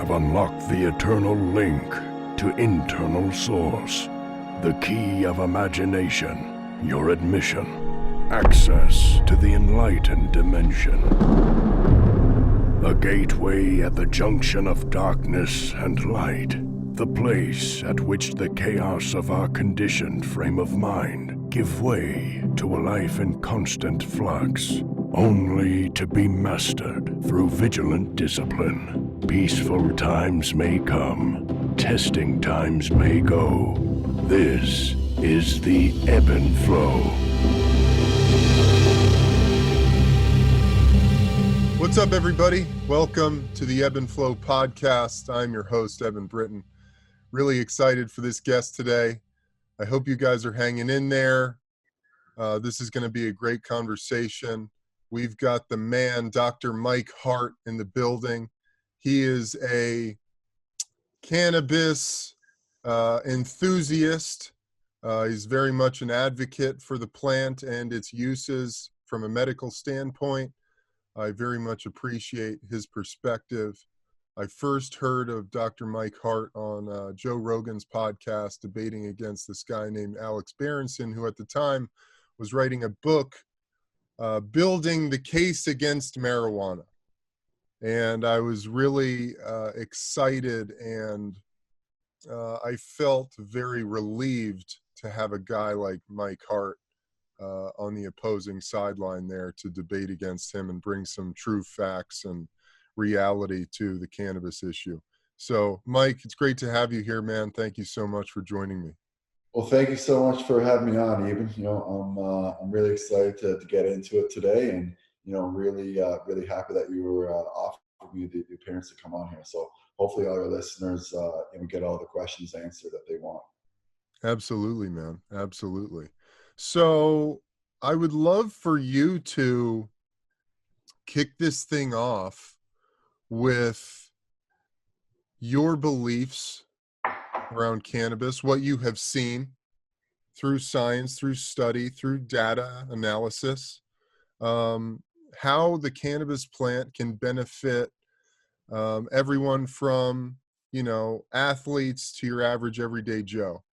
have unlocked the eternal link to internal source, the key of imagination, your admission, access to the enlightened dimension. A gateway at the junction of darkness and light, the place at which the chaos of our conditioned frame of mind give way to a life in constant flux, only to be mastered through vigilant discipline. Peaceful times may come, testing times may go. This is the ebb and flow. What's up, everybody? Welcome to the Ebb and Flow podcast. I'm your host, Eben Britton. Really excited for this guest today. I hope you guys are hanging in there. This is going to be a great conversation. We've got the man, Dr. Mike Hart, in the building. He is a cannabis enthusiast. He's very much an advocate for the plant and its uses from a medical standpoint. I very much appreciate his perspective. I first heard of Dr. Mike Hart on Joe Rogan's podcast, debating against this guy named Alex Berenson, who at the time was writing a book, building the case against marijuana. And I was really excited, and I felt very relieved to have a guy like Mike Hart on the opposing sideline there to debate against him and bring some true facts and reality to the cannabis issue. So, Mike, it's great to have you here, man. Thank you so much for joining me. Well, thank you so much for having me on, Eben. I'm really excited to get into it today, and really happy that you were offered me the appearance to come on here. So hopefully all our listeners get all the questions answered that they want. Absolutely, man. Absolutely. So I would love for you to kick this thing off with your beliefs around cannabis, what you have seen through science, through study, through data analysis, how the cannabis plant can benefit everyone from, athletes to your average everyday Joe,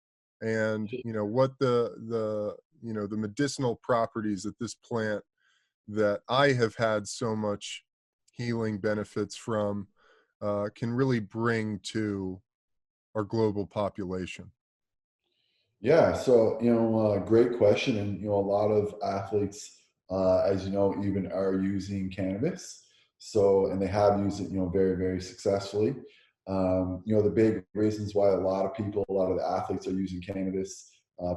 and, what the medicinal properties that this plant that I have had so much healing benefits from can really bring to our global population. Yeah, so great question, and a lot of athletes, as you know, even are using cannabis. So, and they have used it, very, very successfully. The big reasons why a lot of the athletes are using cannabis,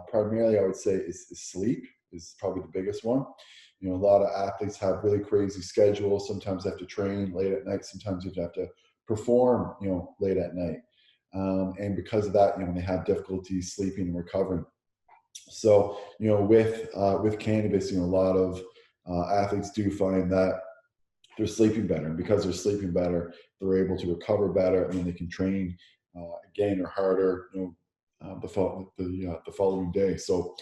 primarily, I would say, is sleep is probably the biggest one. A lot of athletes have really crazy schedules. Sometimes they have to train late at night. Sometimes you have to perform, late at night. And because of that, they have difficulty sleeping and recovering. So, with cannabis, a lot of athletes do find that they're sleeping better, and because they're sleeping better, they're able to recover better, and they can train again or harder, the following day. So,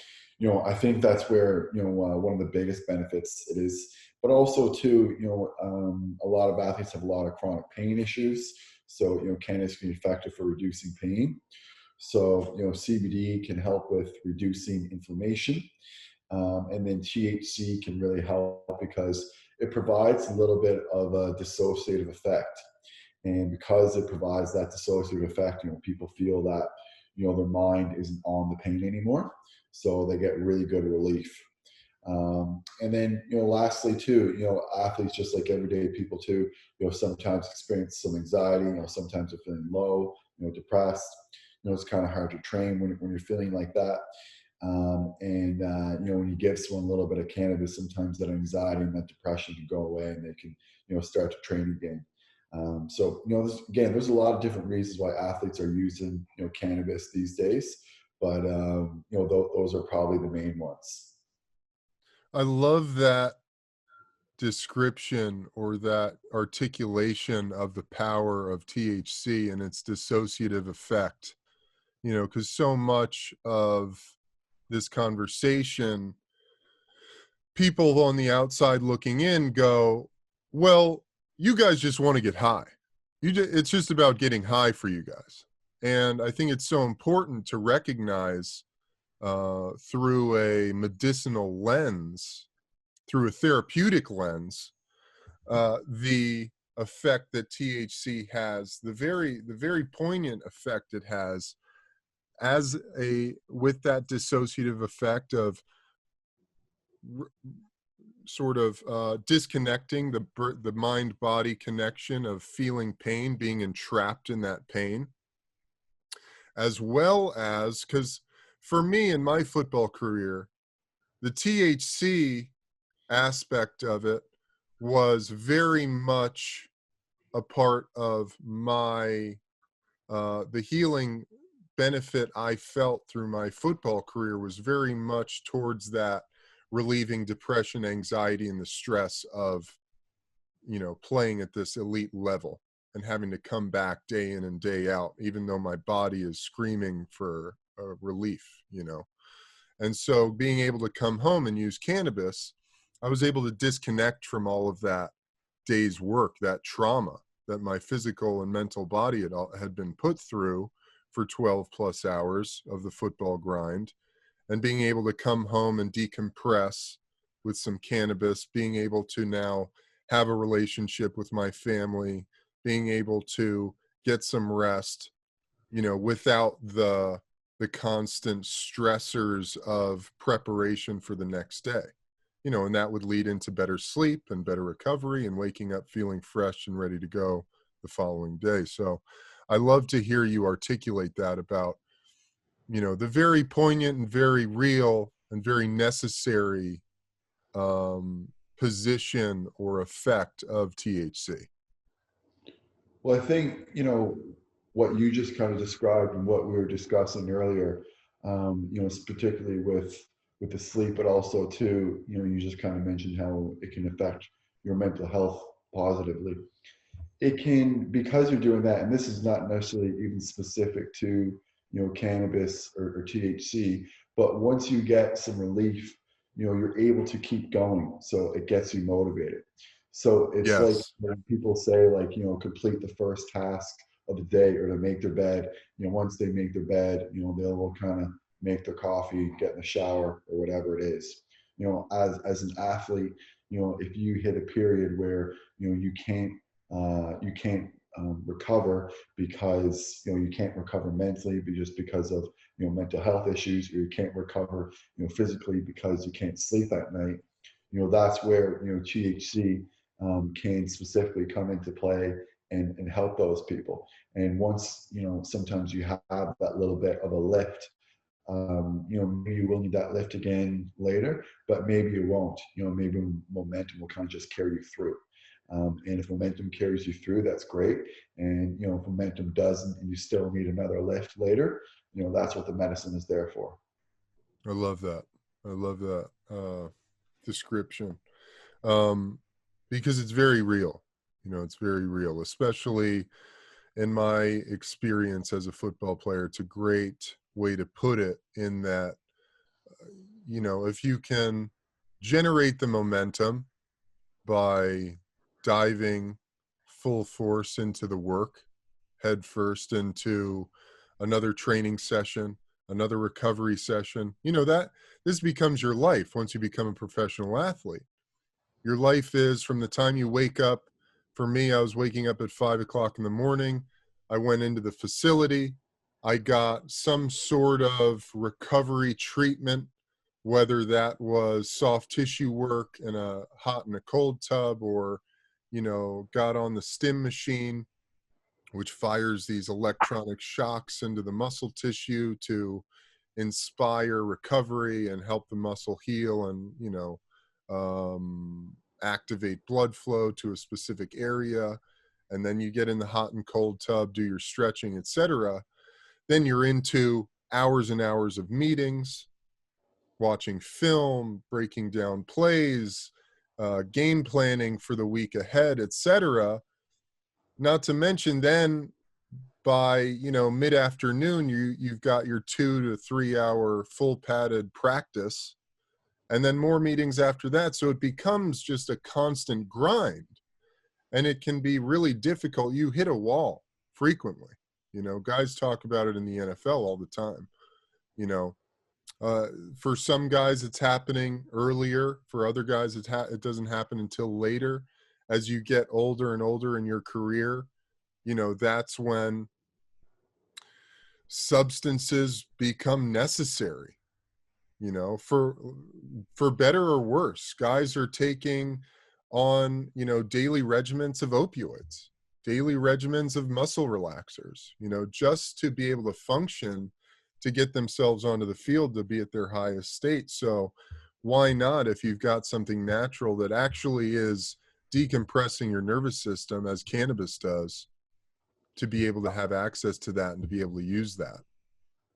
I think that's where one of the biggest benefits it is. But also too, a lot of athletes have a lot of chronic pain issues. So, cannabis can be effective for reducing pain. So, CBD can help with reducing inflammation, and then THC can really help because it provides a little bit of a dissociative effect. And because it provides that dissociative effect, people feel that, their mind isn't on the pain anymore. So they get really good relief. And then, lastly too, athletes, just like everyday people too, sometimes experience some anxiety, sometimes they're feeling low, depressed, it's kind of hard to train when you're feeling like that. When you give someone a little bit of cannabis, sometimes that anxiety and that depression can go away, and they can, start to train again. There's a lot of different reasons why athletes are using, cannabis these days, but those are probably the main ones. I love that description or that articulation of the power of THC and its dissociative effect, because so much of this conversation, people on the outside looking in go, well, you guys just want to get high. It's just about getting high for you guys. And I think it's so important to recognize through a medicinal lens, through a therapeutic lens, the effect that THC has, the very poignant effect it has as with that dissociative effect of sort of disconnecting the mind body connection of feeling pain, being entrapped in that pain, as well as, because for me in my football career, the THC aspect of it was very much a part of my the healing benefit I felt through my football career was very much towards that relieving depression, anxiety, and the stress of, playing at this elite level and having to come back day in and day out, even though my body is screaming for relief. And so being able to come home and use cannabis, I was able to disconnect from all of that day's work, that trauma that my physical and mental body had been put through for 12 plus hours of the football grind, and being able to come home and decompress with some cannabis, being able to now have a relationship with my family, being able to get some rest, without the constant stressors of preparation for the next day. And that would lead into better sleep and better recovery and waking up feeling fresh and ready to go the following day. So I love to hear you articulate that about, the very poignant and very real and very necessary position or effect of THC. Well, I think, what you just kind of described and what we were discussing earlier, particularly with the sleep, but also too, you just kind of mentioned how it can affect your mental health positively. It can, because you're doing that, and this is not necessarily even specific to, cannabis or THC, but once you get some relief, you're able to keep going. So it gets you motivated. So it's like Yes. when people say, like, complete the first task of the day or to make their bed, once they make their bed, they'll kind of make their coffee, get in the shower or whatever it is. As an athlete, if you hit a period where, you can't recover because, you can't recover mentally just because of, mental health issues, or you can't recover, physically because you can't sleep at night. That's where, THC can specifically come into play and help those people. And once, sometimes you have that little bit of a lift, maybe you will need that lift again later, but maybe you won't. Maybe momentum will kind of just carry you through. And if momentum carries you through, that's great. And, if momentum doesn't and you still need another lift later, that's what the medicine is there for. I love that. I love that description. Because it's very real. It's very real, especially in my experience as a football player. It's a great way to put it, in that, if you can generate the momentum by diving full force into the work, head first into another training session, another recovery session, that this becomes your life once you become a professional athlete. Your life is from the time you wake up. For me, I was waking up at 5 o'clock in the morning. I went into the facility. I got some sort of recovery treatment, whether that was soft tissue work in a hot and a cold tub, or, got on the stim machine, which fires these electronic shocks into the muscle tissue to inspire recovery and help the muscle heal and, activate blood flow to a specific area. And then you get in the hot and cold tub, do your stretching, etc. Then you're into hours and hours of meetings, watching film, breaking down plays, game planning for the week ahead, etc. Not to mention then by, mid-afternoon, you've got your 2 to 3 hour full padded practice, and then more meetings after that. So it becomes just a constant grind. and it can be really difficult. You hit a wall frequently. You know, guys talk about it in the NFL all the time. You know, for some guys it's happening earlier. For other guys it doesn't happen until later. As you get older and older in your career, you know, that's when substances become necessary, you know, for better or worse. Guys are taking on, you know, daily regimens of opioids, daily regimens of muscle relaxers, you know, just to be able to function, to get themselves onto the field, to be at their highest state. So why not, if you've got something natural that actually is decompressing your nervous system as cannabis does, to be able to have access to that and to be able to use that.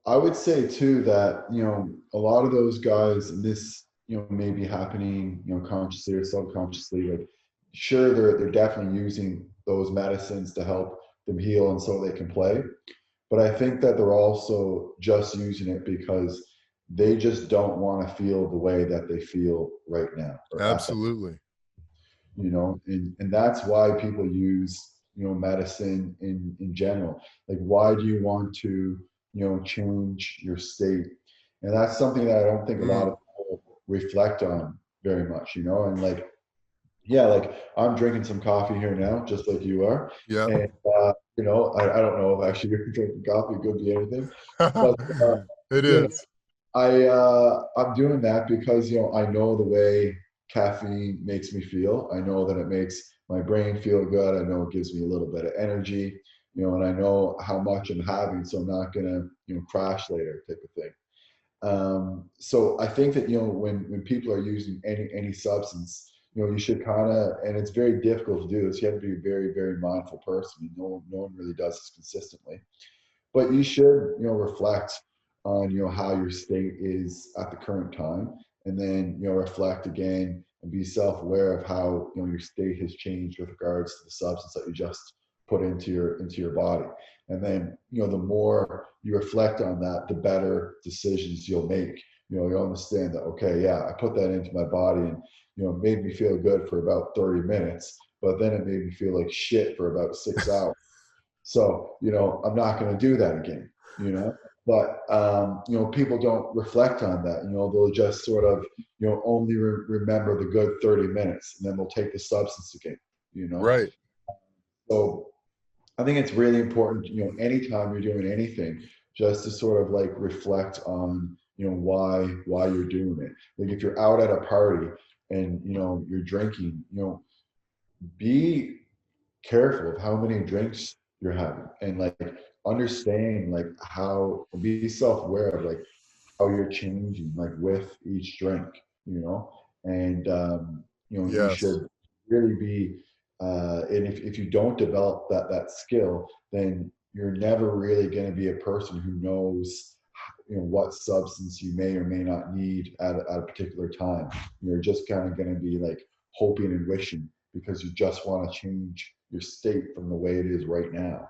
I would say too that, you know, a lot of those guys, and this, you know, may be happening, you know, consciously or subconsciously, like sure, they're definitely using those medicines to help them heal and so they can play. But I think that they're also just using it because they just don't want to feel the way that they feel right now. Absolutely. You know, and that's why people use, you know, medicine in general. Like, why do you want to, you know, change your state? And that's something that I don't think a lot of people reflect on very much, you know. And like, yeah, like I'm drinking some coffee here now, just like you are. Yeah. And you know, I don't know if actually you're drinking coffee could be anything, but It you know, is. I'm doing that because, you know, I know the way caffeine makes me feel. I know that it makes my brain feel good. I know it gives me a little bit of energy, you know, and I know how much I'm having, so I'm not gonna, you know, crash later type of thing. So I think that, you know, when people are using any substance, you know, you should kind of, and it's very difficult to do this. You have to be a very, very mindful person. No one really does this consistently, but you should, you know, reflect on, you know, how your state is at the current time, and then, you know, reflect again and be self-aware of how, you know, your state has changed with regards to the substance that you just put into your body. And then, you know, the more you reflect on that, the better decisions you'll make. You know, you understand that, okay, yeah, I put that into my body, and, you know, it made me feel good for about 30 minutes, but then it made me feel like shit for about 6 hours. So, you know, I'm not going to do that again, you know. But, you know, people don't reflect on that. You know, they'll just sort of, you know, only remember the good 30 minutes, and then they'll take the substance again, you know. Right. So I think it's really important, you know, anytime you're doing anything, just to sort of like reflect on, you know, why you're doing it. Like if you're out at a party and, you know, you're drinking, you know, be careful of how many drinks you're having, and like understand like how, be self-aware of like how you're changing like with each drink, you know. And you know, you Yes. should really be and if you don't develop that skill, then you're never really going to be a person who knows, you know, what substance you may or may not need at a particular time. You're just kind of going to be like hoping and wishing because you just want to change your state from the way it is right now.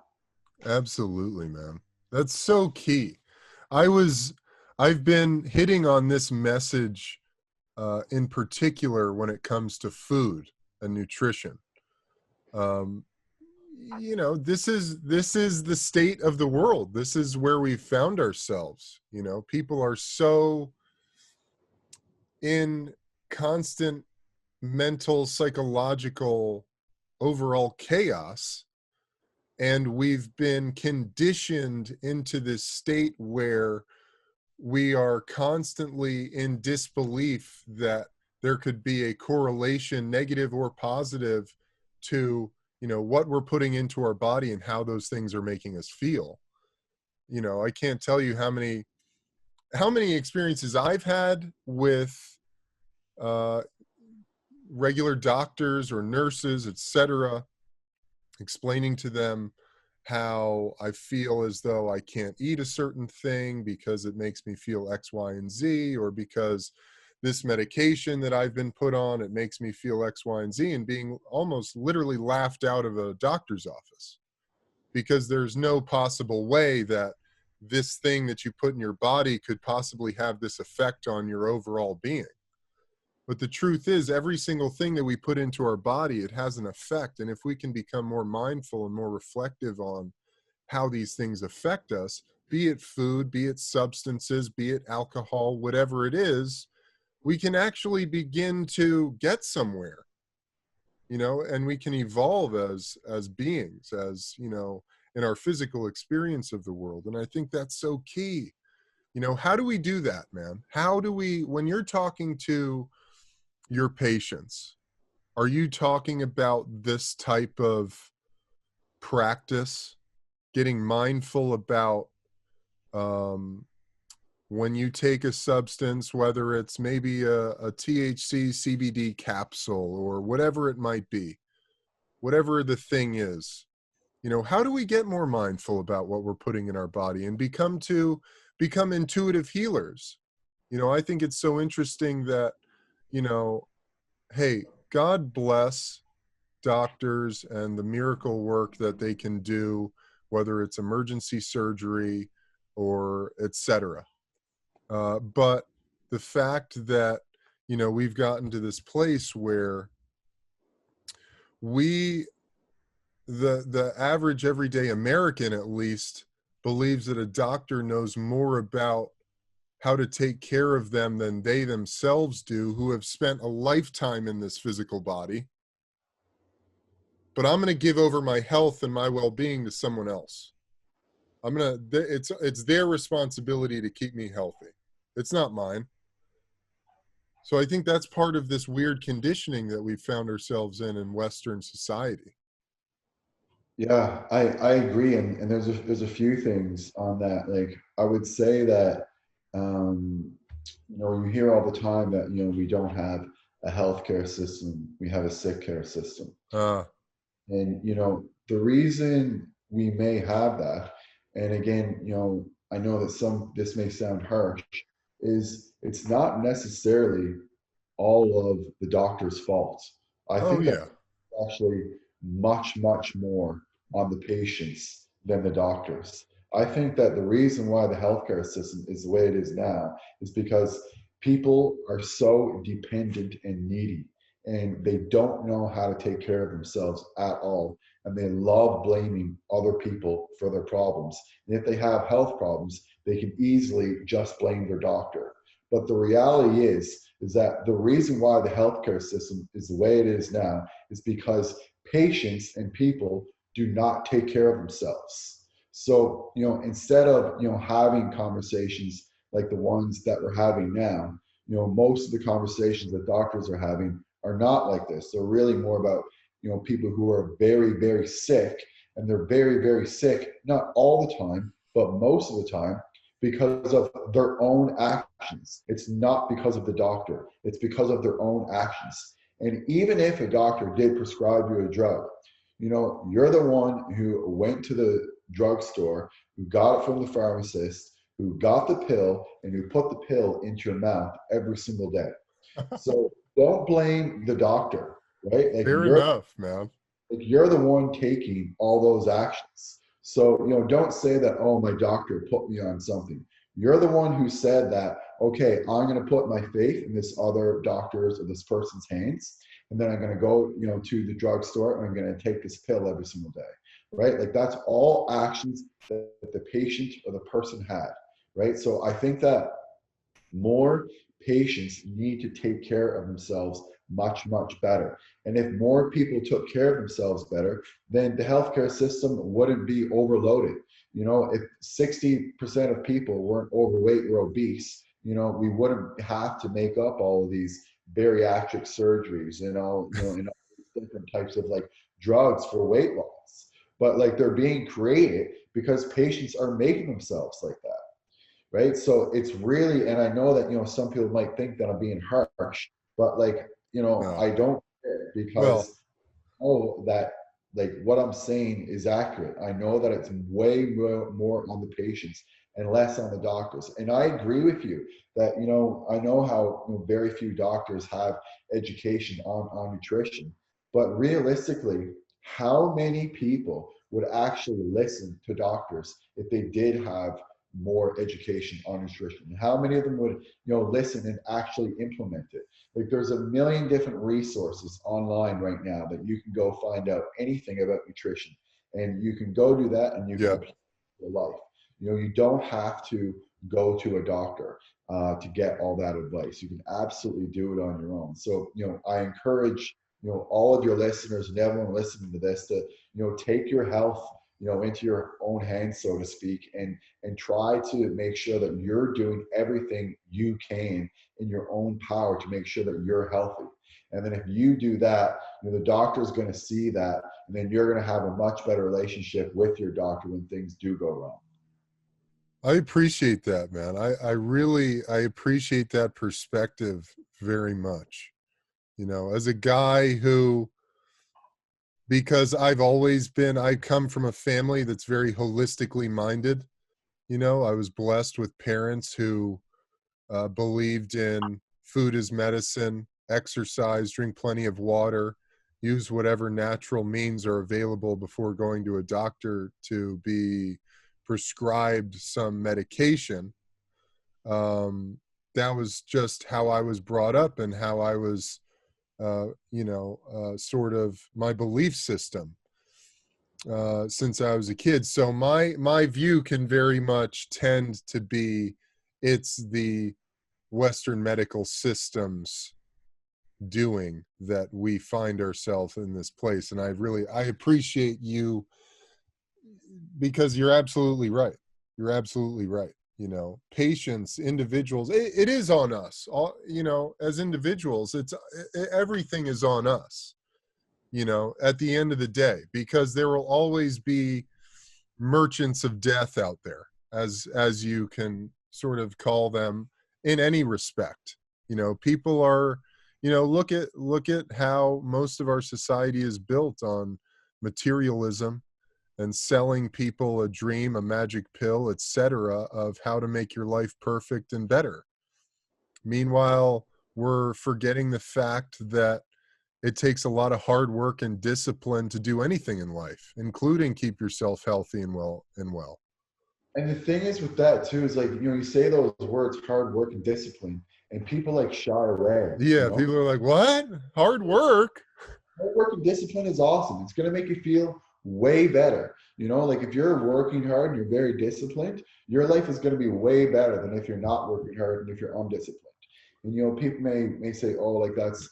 Absolutely, man. That's so key. I've been hitting on this message in particular when it comes to food and nutrition. Um, you know, this is the state of the world. This is where we've found ourselves. You know, people are so in constant mental, psychological, overall chaos, and we've been conditioned into this state where we are constantly in disbelief that there could be a correlation, negative or positive, to, you know, what we're putting into our body and how those things are making us feel. You know, I can't tell you how many experiences I've had with regular doctors or nurses, etc., explaining to them how I feel as though I can't eat a certain thing because it makes me feel X, Y, and Z, or because this medication that I've been put on, it makes me feel X, Y, and Z, and being almost literally laughed out of a doctor's office because there's no possible way that this thing that you put in your body could possibly have this effect on your overall being. But the truth is, every single thing that we put into our body, it has an effect. And if we can become more mindful and more reflective on how these things affect us, be it food, be it substances, be it alcohol, whatever it is, we can actually begin to get somewhere, you know, and we can evolve as beings, as, you know, in our physical experience of the world. And I think that's so key. You know, how do we do that, man? How do we, when you're talking to your patients, are you talking about this type of practice, getting mindful about when you take a substance, whether it's maybe a THC CBD capsule or whatever it might be, whatever the thing is, you know, how do we get more mindful about what we're putting in our body and become intuitive healers? You know, I think it's so interesting that, you know, hey, God bless doctors and the miracle work that they can do, whether it's emergency surgery or etc. But the fact that, you know, we've gotten to this place where we, the average everyday American at least, believes that a doctor knows more about how to take care of them than they themselves do, who have spent a lifetime in this physical body. But I'm going to give over my health and my well-being to someone else. It's their responsibility to keep me healthy. It's not mine. So I think that's part of this weird conditioning that we've found ourselves in Western society. Yeah, I agree, and there's a few things on that. Like I would say that you know, you hear all the time that, you know, we don't have a healthcare system, we have a sick care system. Uh, And you know, the reason we may have that, and again, you know, I know that this may sound harsh, is it's not necessarily all of the doctor's fault. I oh think that yeah. actually much more on the patients than the doctors. I think that the reason why the healthcare system is the way it is now is because people are so dependent and needy, and they don't know how to take care of themselves at all, and they love blaming other people for their problems. And if they have health problems, they can easily just blame their doctor. But the reality is that the reason why the healthcare system is the way it is now is because patients and people do not take care of themselves. So, you know, instead of, you know, having conversations like the ones that we're having now, you know, most of the conversations that doctors are having are not like this. They're really more about, you know, people who are very sick, and they're very sick, not all the time, but most of the time, because of their own actions. It's not because of the doctor. It's because of their own actions. And even if a doctor did prescribe you a drug, you know, you're the one who went to the drugstore, who got it from the pharmacist, who got the pill, and who put the pill into your mouth every single day. So don't blame the doctor, right? Fair enough, man. Like you're the one taking all those actions. So, you know, don't say that, oh, my doctor put me on something. You're the one who said that, okay, I'm going to put my faith in this other doctor's or this person's hands. And then I'm going to go, you know, to the drugstore, and I'm going to take this pill every single day, right? Like that's all actions that the patient or the person had, right? So I think that more patients need to take care of themselves much better. And if more people took care of themselves better, then the healthcare system wouldn't be overloaded. You know, if 60% of people weren't overweight or obese, you know, we wouldn't have to make up all of these bariatric surgeries and all, you know, and all these different types of like drugs for weight loss. But like they're being created because patients are making themselves like that. Right. So it's really, and I know that, you know, some people might think that I'm being harsh, but like, you know, No. I don't care Well, because oh, that like what I'm saying is accurate. I know that it's way more on the patients and less on the doctors. And I agree with you that, you know, I know how, you know, very few doctors have education on nutrition, but realistically, how many people would actually listen to doctors if they did have more education on nutrition? And how many of them would, listen and actually implement it? Like, there's a million different resources online right now that you can go find out anything about nutrition, and you can go do that and you can Yeah. apply it to your life. You don't have to go to a doctor to get all that advice. You can absolutely do it on your own. So, I encourage, all of your listeners and everyone listening to this to, take your health, into your own hands, so to speak, and try to make sure that you're doing everything you can in your own power to make sure that you're healthy. And then if you do that, the doctor is going to see that, and then you're going to have a much better relationship with your doctor when things do go wrong. I appreciate that, man. I appreciate that perspective very much. As a guy who, because I come from a family that's very holistically minded. I was blessed with parents who believed in food as medicine, exercise, drink plenty of water, use whatever natural means are available before going to a doctor to be prescribed some medication. That was just how I was brought up and how I was, sort of my belief system since I was a kid. So my view can very much tend to be, it's the Western medical system's doing that we find ourselves in this place. And I appreciate you, because you're absolutely right. You're absolutely right. Patients, individuals, it is on us all, as individuals, everything is on us, at the end of the day, because there will always be merchants of death out there, as you can sort of call them, in any respect. People are, look at how most of our society is built on materialism and selling people a dream, a magic pill, etc., of how to make your life perfect and better. Meanwhile, we're forgetting the fact that it takes a lot of hard work and discipline to do anything in life, including keep yourself healthy and well. And the thing is with that too is, like, you say those words, hard work and discipline, and people like shy away. Yeah, people are like, what? Hard work? Hard work and discipline is awesome. It's going to make you feel way better. Like, if you're working hard and you're very disciplined, your life is going to be way better than if you're not working hard and if you're undisciplined. And people may say, oh, like, that's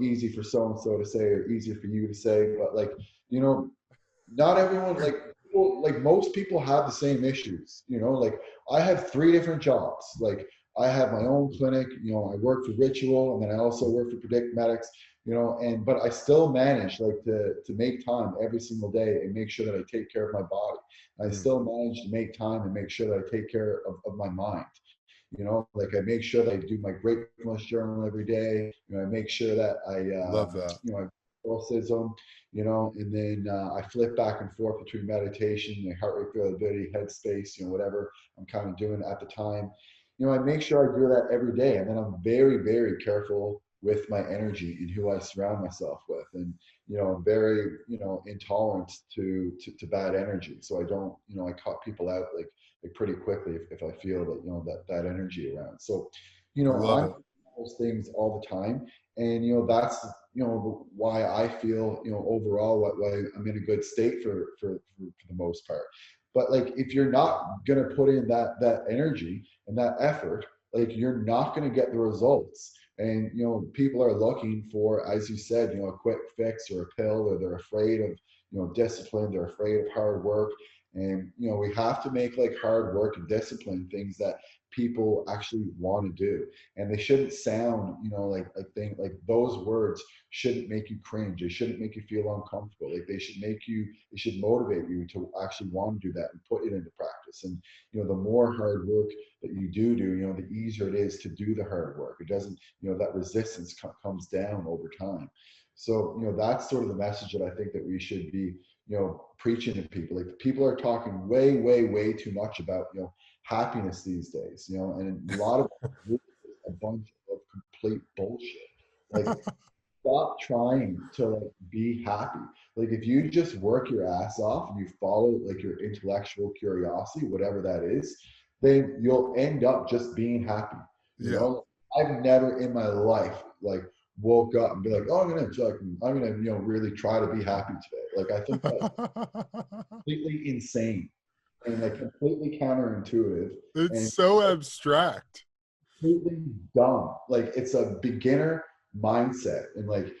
easy for so and so to say, or easy for you to say, but, like, not everyone, like, people, like, most people have the same issues. Like, I have 3 different jobs. Like, I have my own clinic, I work for Ritual, and then I also work for Predict Medics, but I still manage, like, to make time every single day and make sure that I take care of my body. I still manage to make time and make sure that I take care of my mind. Like, I make sure that I do my gratefulness journal every day. I make sure that I Love that. I stoicism, and then I flip back and forth between meditation, heart rate variability, headspace, whatever I'm kind of doing at the time. I make sure I do that every day, and then I'm very, very careful with my energy and who I surround myself with, and I'm very intolerant to bad energy, so I don't I cut people out like pretty quickly if I feel that that energy around. So Love I'm it. those things all the time, and that's why I feel overall why I'm in a good state for the most part. But, like, if you're not going to put in that energy and that effort, like, you're not going to get the results. And people are looking for, as you said, a quick fix or a pill, or they're afraid of discipline, they're afraid of hard work. And we have to make, like, hard work and discipline things that people actually want to do, and they shouldn't sound like those words shouldn't make you cringe. They shouldn't make you feel uncomfortable. Like, they should motivate you to actually want to do that and put it into practice. And the more hard work that you do, the easier it is to do the hard work. It doesn't, that resistance comes down over time. So that's sort of the message that I think that we should be preaching to people. Like, people are talking way, way, way too much about happiness these days, and a lot of a bunch of complete bullshit. Like, stop trying to, like, be happy. Like, if you just work your ass off and you follow, like, your intellectual curiosity, whatever that is, then you'll end up just being happy. You Yeah. know, I've never in my life like woke up and be like, oh, I'm gonna, really try to be happy today. Like, I think that's completely insane and like completely counterintuitive It's and so abstract. completely dumb. Like, it's a beginner mindset, and like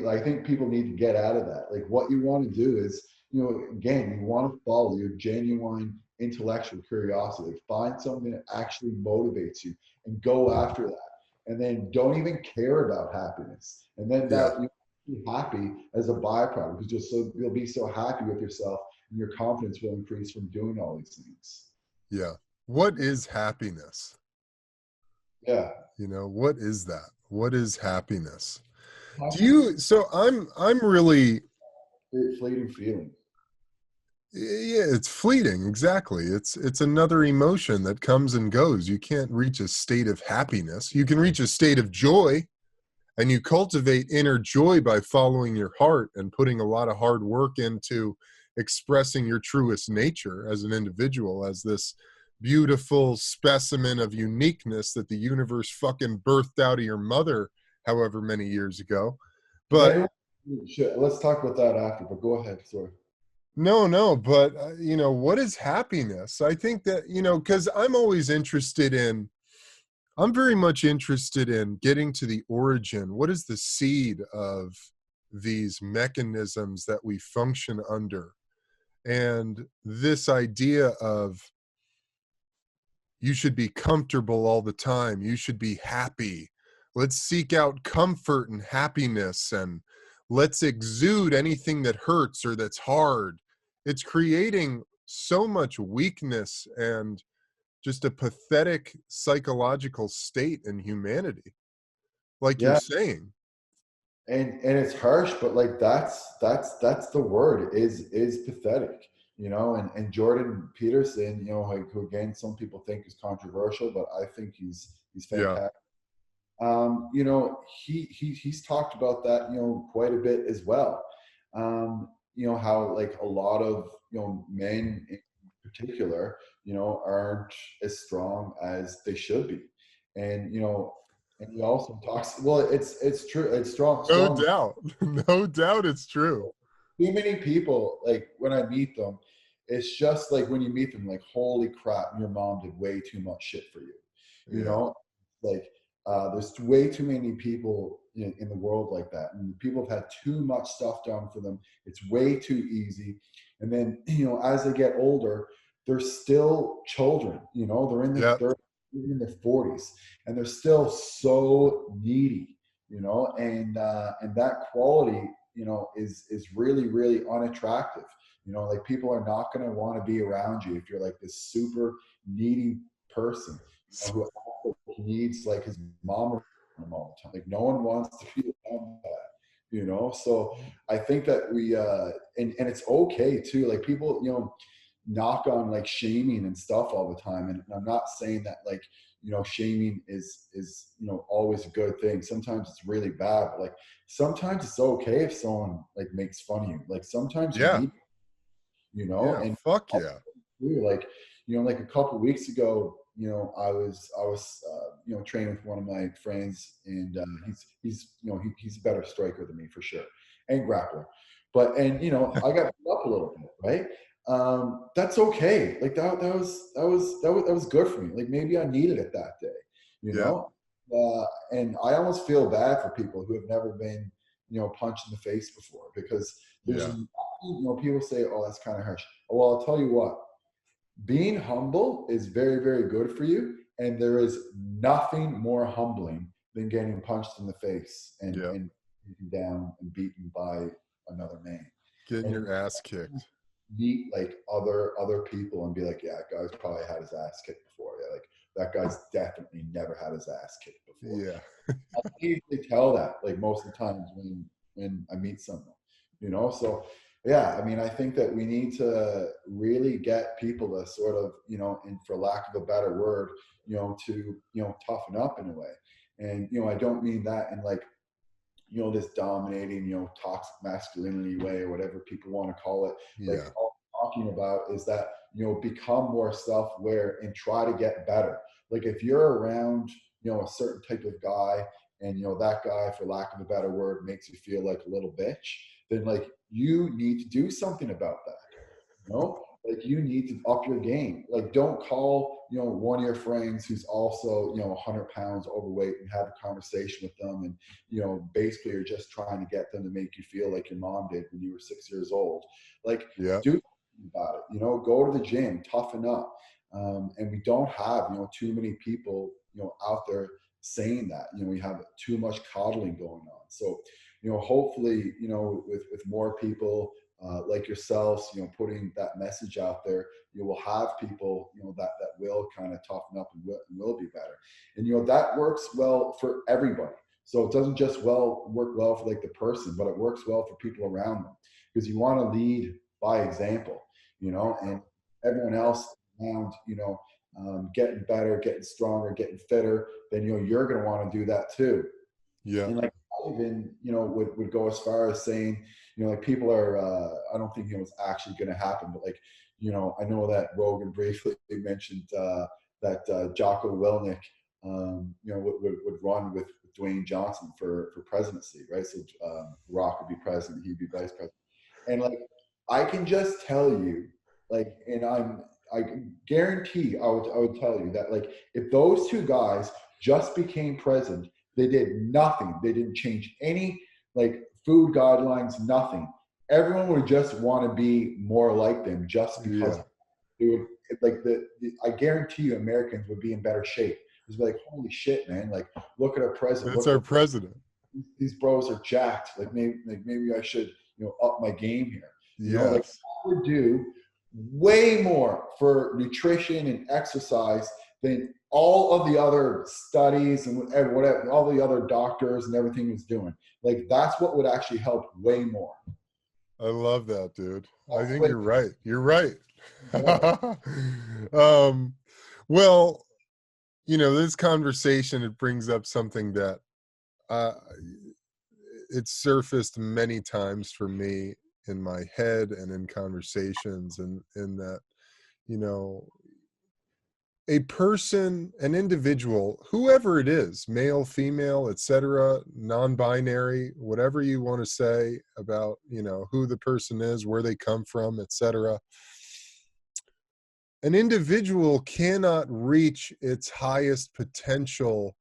I think people need to get out of that. Like, what you want to do is, again, you want to follow your genuine intellectual curiosity. Like, find something that actually motivates you and go after that. And then don't even care about happiness. And then Yeah. that you be happy as a byproduct, because you'll be so happy with yourself, and your confidence will increase from doing all these things. Yeah. What is happiness? Yeah. What is that? What is happiness? So I'm really, Fleeting feeling. yeah, it's fleeting. Exactly. It's another emotion that comes and goes. You can't reach a state of happiness. You can reach a state of joy, and you cultivate inner joy by following your heart and putting a lot of hard work into expressing your truest nature as an individual, as this beautiful specimen of uniqueness that the universe fucking birthed out of your mother however many years ago. But Let's talk about that after, but go ahead. Sorry. no, but what is happiness? I think that, because I'm very much interested in getting to the origin. What is the seed of these mechanisms that we function under? And this idea of you should be comfortable all the time, you should be happy. Let's seek out comfort and happiness, and let's exude anything that hurts or that's hard. It's creating so much weakness and just a pathetic psychological state in humanity, like you're Yeah, saying. and it's harsh, but like that's the word, is pathetic. And Jordan Peterson, like, who again some people think is controversial, but I think he's Yeah. fantastic. He's talked about that, quite a bit as well. How like a lot of men in particular, aren't as strong as they should be, and and he also talks. Well, it's true. It's No strong. doubt. No doubt it's true. Too many people, like when I meet them, it's just like when you meet them, like, holy crap, your mom did way too much shit for you. You Yeah. know, like there's way too many people in the world like that, and people have had too much stuff done for them. It's way too easy, and then as they get older, they're still children. They're in their Yeah. 30s, in their 40s, and they're still so needy. And that quality is really, really unattractive. Like, people are not going to want to be around you if you're like this super needy person, who needs like his mom around him all the time. Like, no one wants to be around that. So I think that we and it's okay too. Like, people knock on like shaming and stuff all the time, and I'm not saying that like shaming is always a good thing. Sometimes it's really bad, but like sometimes it's okay if someone like makes fun of you. Like, sometimes you Yeah. need, Yeah. and Fuck yeah. like like a couple of weeks ago, I was training with one of my friends, and he's a better striker than me for sure, and grappler. But I got beat up a little bit, right? That's okay. Like, that was good for me. Like, maybe I needed it that day, you Yeah. know. And I almost feel bad for people who have never been punched in the face before, because there's Yeah. people say, oh, that's kind of harsh. Well, I'll tell you what, being humble is very, very good for you, and there is nothing more humbling than getting punched in the face and Yeah. beaten down and beaten by another man. Getting And your ass kicked. meet like other people and be like, yeah, that guy's probably had his ass kicked before. Yeah, like, that guy's definitely never had his ass kicked before. Yeah. I can easily tell that, like, most of the times when I meet someone, So yeah, I mean, I think that we need to really get people to sort of, and for lack of a better word, to toughen up in a way. And I don't mean that in like this dominating toxic masculinity way, or whatever people want to call it. Like, Yeah. all I'm talking about is that become more self-aware and try to get better. Like if you're around, a certain type of guy, and that guy, for lack of a better word, makes you feel like a little bitch, then like you need to do something about that. Like you need to up your game. Like don't call, one of your friends who's also, 100 pounds overweight and have a conversation with them. And, basically you're just trying to get them to make you feel like your mom did when you were 6 years old. Like Yeah. do something about it, go to the gym, toughen up. And we don't have, too many people, out there saying that, we have too much coddling going on. So, hopefully, with more people, like yourselves, putting that message out there, you will have people, that will kind of toughen up and will be better. And, that works well for everybody. So it doesn't just work well for like the person, but it works well for people around them, because you want to lead by example, and everyone else around, getting better, getting stronger, getting fitter, then, you're going to want to do that too. Yeah. And like I even, would go as far as saying, like people are, I don't think it's actually going to happen, but like, I know that Rogan briefly mentioned that Jocko Willink, would run with Dwayne Johnson for presidency, right? So Rock would be president, he'd be vice president. And like, I can just tell you, like, and I guarantee I would tell you that like, if those two guys just became president, they did nothing. They didn't change any like food guidelines, nothing. Everyone would just want to be more like them just because it would like I guarantee you Americans would be in better shape. It's like, holy shit, man. Like, look at our president. That's our president. These bros are jacked. Like maybe I should, up my game here. Like I would do way more for nutrition and exercise than all of the other studies and whatever, all the other doctors and everything was doing. Like that's what would actually help way more. I love that, dude. I think you're right. You're right. Well, this conversation, it brings up something that it's surfaced many times for me in my head and in conversations, and in that, a person, an individual, whoever it is, male, female, etc., non-binary, whatever you want to say about, who the person is, where they come from, etc., an individual cannot reach its highest potential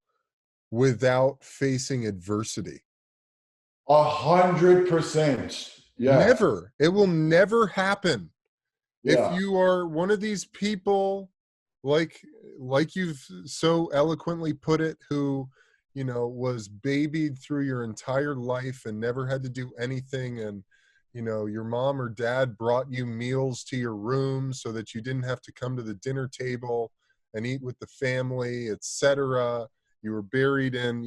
without facing adversity. 100%. Yeah. Never. It will never happen. Yeah. If you are one of these people, like you've so eloquently put it, who, was babied through your entire life and never had to do anything, and, your mom or dad brought you meals to your room so that you didn't have to come to the dinner table and eat with the family, etc. You were buried in,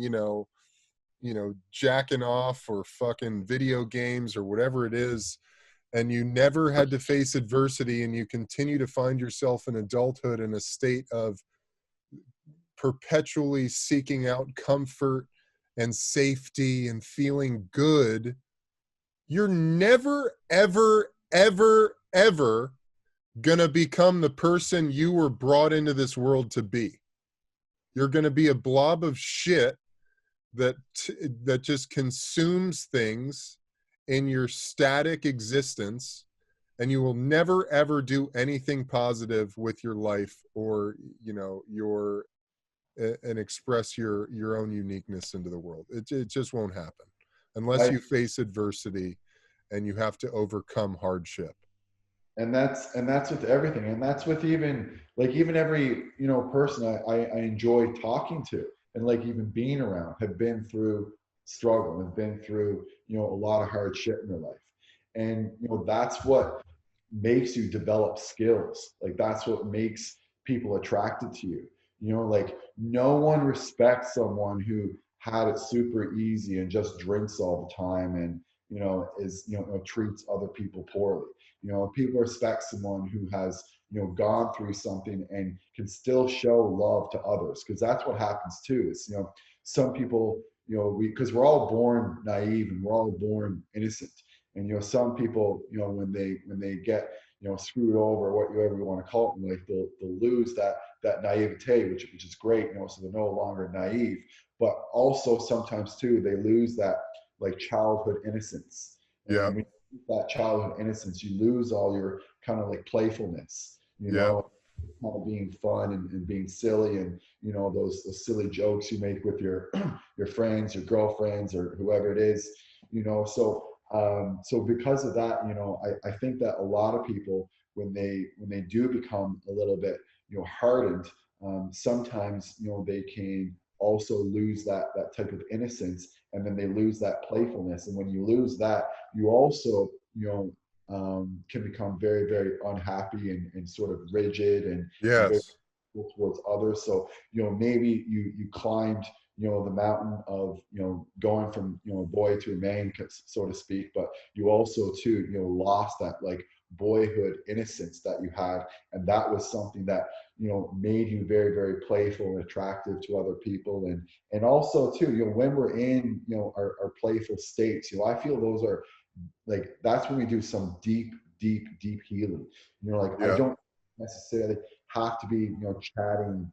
jacking off or fucking video games or whatever it is, and you never had to face adversity, and you continue to find yourself in adulthood in a state of perpetually seeking out comfort and safety and feeling good, you're never, ever, ever, ever gonna become the person you were brought into this world to be. You're gonna be a blob of shit that just consumes things in your static existence, and you will never ever do anything positive with your life, or and express your own uniqueness into the world. It just won't happen unless you face adversity and you have to overcome hardship. And that's with everything, and that's with even every person I enjoy talking to, and like even being around, have been through struggle, have been through a lot of hard shit in their life. And that's what makes you develop skills. Like that's what makes people attracted to you. Like no one respects someone who had it super easy and just drinks all the time and is treats other people poorly. People respect someone who has gone through something and can still show love to others, because that's what happens too. Is some people, because we're all born naive and we're all born innocent, and some people when they get screwed over, whatever you want to call it. And like they'll lose that naivete, which is great, so they're no longer naive. But also sometimes too, they lose that like childhood innocence. Yeah. And when you lose that childhood innocence, you lose all your kind of like playfulness, Yeah. kind of being fun and being silly, and those silly jokes you make with your your friends, your girlfriends, or whoever it is. So because of that, I think that a lot of people, when they do become a little bit hardened, sometimes they can also lose that type of innocence, and then they lose that playfulness. And when you lose that, you also can become very, very unhappy and sort of rigid and very Yes. towards others. So maybe you climbed the mountain of going from boy to a man, so to speak, but you also too lost that like boyhood innocence that you had, and that was something that made you very, very playful and attractive to other people. And also too when we're in our playful states, I feel those are like, that's when we do some deep, deep, deep healing. Like, I Yeah. don't necessarily have to be chatting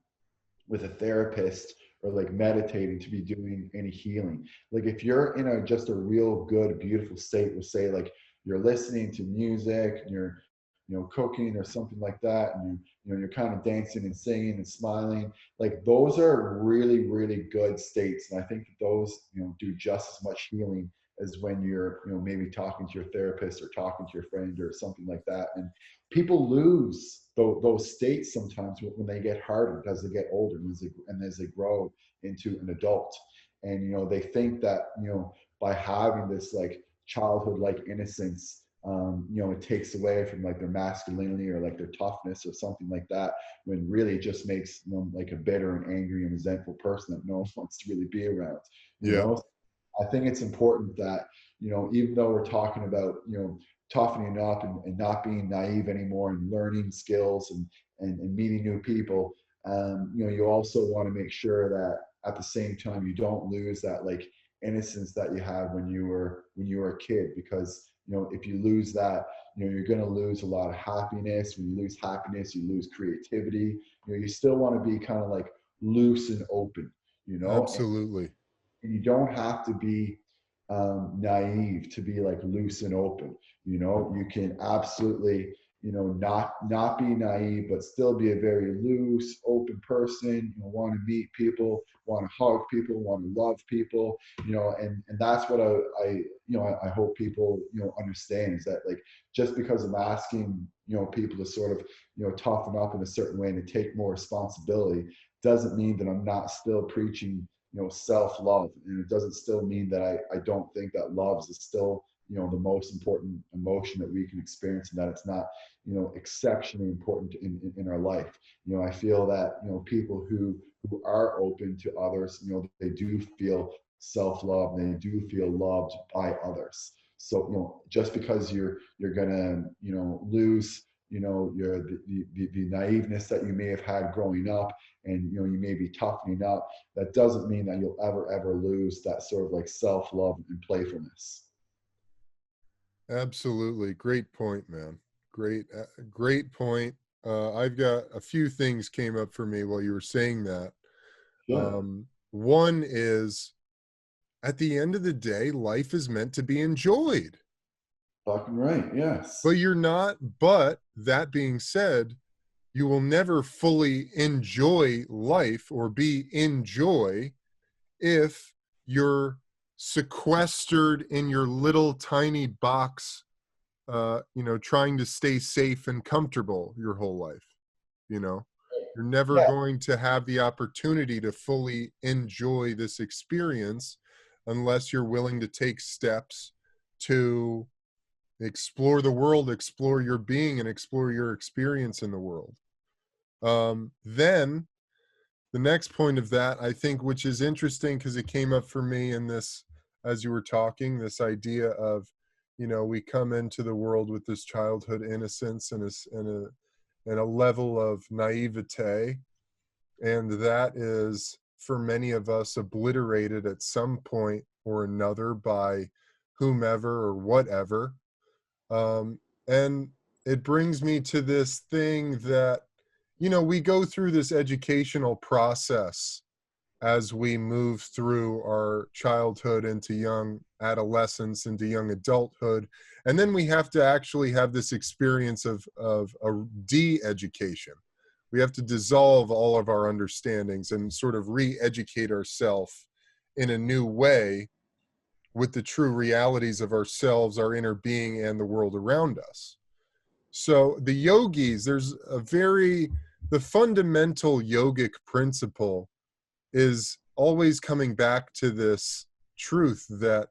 with a therapist or like meditating to be doing any healing. Like, if you're in just a real good, beautiful state, we'll say like you're listening to music and you're cooking or something like that, and you're kind of dancing and singing and smiling, like those are really, really good states. And I think that those do just as much healing as when you're maybe talking to your therapist or talking to your friend or something like that. And people lose those states sometimes when they get hardened as they get older, and as they grow into an adult. And they think that by having this like childhood like innocence, it takes away from like their masculinity or like their toughness or something like that, when really it just makes them like a bitter and angry and resentful person that no one wants to really be around. you Yeah. know I think it's important that even though we're talking about toughening up and not being naive anymore and learning skills and meeting new people, you also want to make sure that at the same time you don't lose that like innocence that you had when you were a kid. Because if you lose that, you're going to lose a lot of happiness. When you lose happiness, you lose creativity. You still want to be kind of like loose and open, Absolutely. and you don't have to be naive to be like loose and open. You can absolutely not be naive, but still be a very loose, open person. Want to meet people, want to hug people, want to love people. And that's what I hope people understand, is that like, just because I'm asking people to sort of toughen up in a certain way and to take more responsibility, doesn't mean that I'm not still preaching self-love. And it doesn't still mean that I don't think that love is still the most important emotion that we can experience, and that it's not exceptionally important in our life. I feel that people who are open to others, they do feel self-love, and they do feel loved by others. So just because you're gonna lose your the naiveness that you may have had growing up, and you may be toughening up, that doesn't mean that you'll ever lose that sort of like self-love and playfulness. Absolutely. Great point, man. Great point. I've got a few things came up for me while you were saying that. Sure. One is, at the end of the day, life is meant to be enjoyed. Fucking right. Yes. But you're not, but that being said, you will never fully enjoy life or be in joy if you're sequestered in your little tiny box, trying to stay safe and comfortable your whole life. You're never Yeah. going to have the opportunity to fully enjoy this experience unless you're willing to take steps to explore the world, explore your being, and explore your experience in the world. Then the next point of that, I think, which is interesting because it came up for me in this, as you were talking, this idea of, we come into the world with this childhood innocence and a level of naivete, and that is, for many of us, obliterated at some point or another by whomever or whatever. And it brings me to this thing that, you know, we go through this educational process as we move through our childhood into young adolescence, into young adulthood. And then we have to actually have this experience of a de-education. We have to dissolve all of our understandings and sort of re-educate ourselves in a new way with the true realities of ourselves, our inner being, and the world around us. So the yogis, the fundamental yogic principle is always coming back to this truth that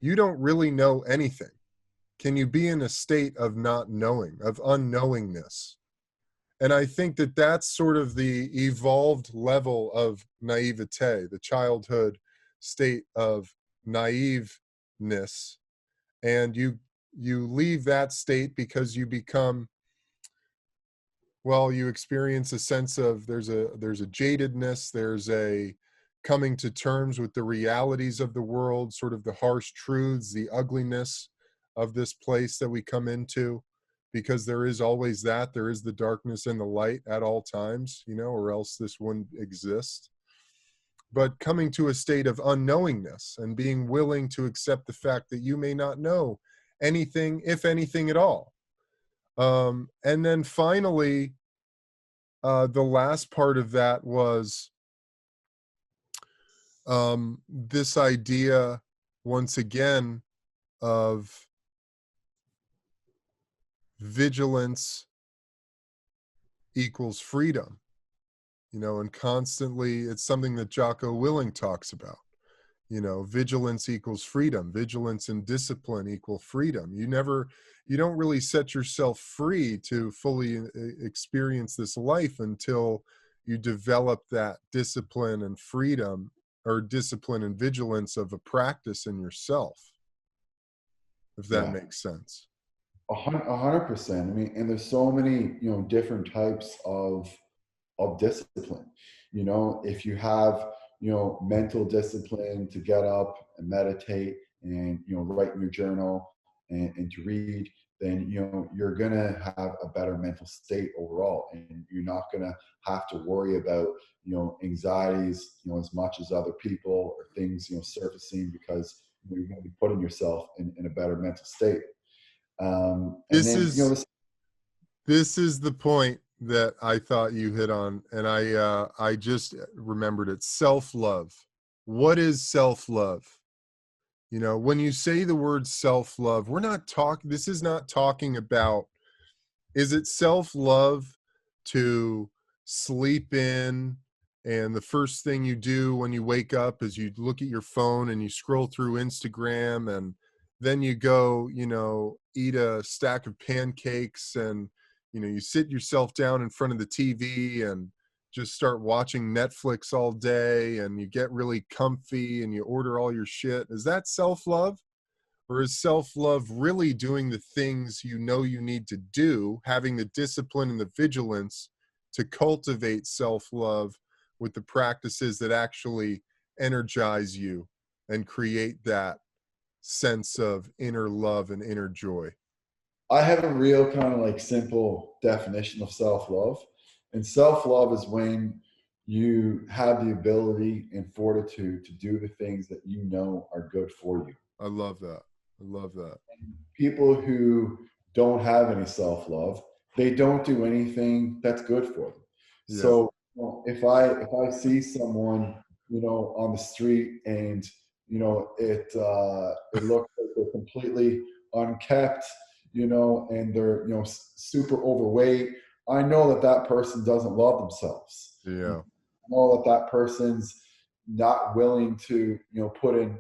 you don't really know anything. Can you be in a state of not knowing, of unknowingness? And I think that that's sort of the evolved level of naivete, the childhood state of naiveness. And you leave that state because you become, well, you experience a sense of there's a jadedness, there's a coming to terms with the realities of the world, sort of the harsh truths, the ugliness of this place that we come into, because there is always that, there is the darkness and the light at all times, you know, or else this wouldn't exist. But coming to a state of unknowingness and being willing to accept the fact that you may not know anything, if anything at all. And then finally, the last part of that was this idea, once again, of vigilance equals freedom, you know, and constantly, it's something that Jocko Willing talks about. You know, vigilance equals freedom. Vigilance and discipline equal freedom. You don't really set yourself free to fully experience this life until you develop that discipline and freedom, or discipline and vigilance of a practice in yourself, if that Yeah. makes sense. 100%. I mean, and there's so many, you know, different types of discipline. You know, if you have, you know, mental discipline to get up and meditate and, you know, write in your journal and to read, then, you know, you're gonna have a better mental state overall, and you're not gonna have to worry about, you know, anxieties, you know, as much as other people or things, you know, surfacing, because you know, you're gonna be putting yourself in a better mental state. And This then, you know, is this is the point that I thought you hit on, and I just remembered it. Self-love. What is self-love? You know, when you say the word self-love, this is not talking about, is it self-love to sleep in and the first thing you do when you wake up is you look at your phone and you scroll through Instagram, and then you go, you know, eat a stack of pancakes, and, you know, you sit yourself down in front of the TV and just start watching Netflix all day, and you get really comfy and you order all your shit? Is that self-love? Or is self-love really doing the things you know you need to do, having the discipline and the vigilance to cultivate self-love with the practices that actually energize you and create that sense of inner love and inner joy? I have a real kind of like simple definition of self-love. And self-love is when you have the ability and fortitude to do the things that you know are good for you. I love that. I love that. People who don't have any self-love, they don't do anything that's good for them. Yeah. So, you know, if I see someone, you know, on the street, and you know it looks like they're completely unkept, you know, and they're, you know, super overweight, I know that that person doesn't love themselves. Yeah. I know that that person's not willing to, you know, put in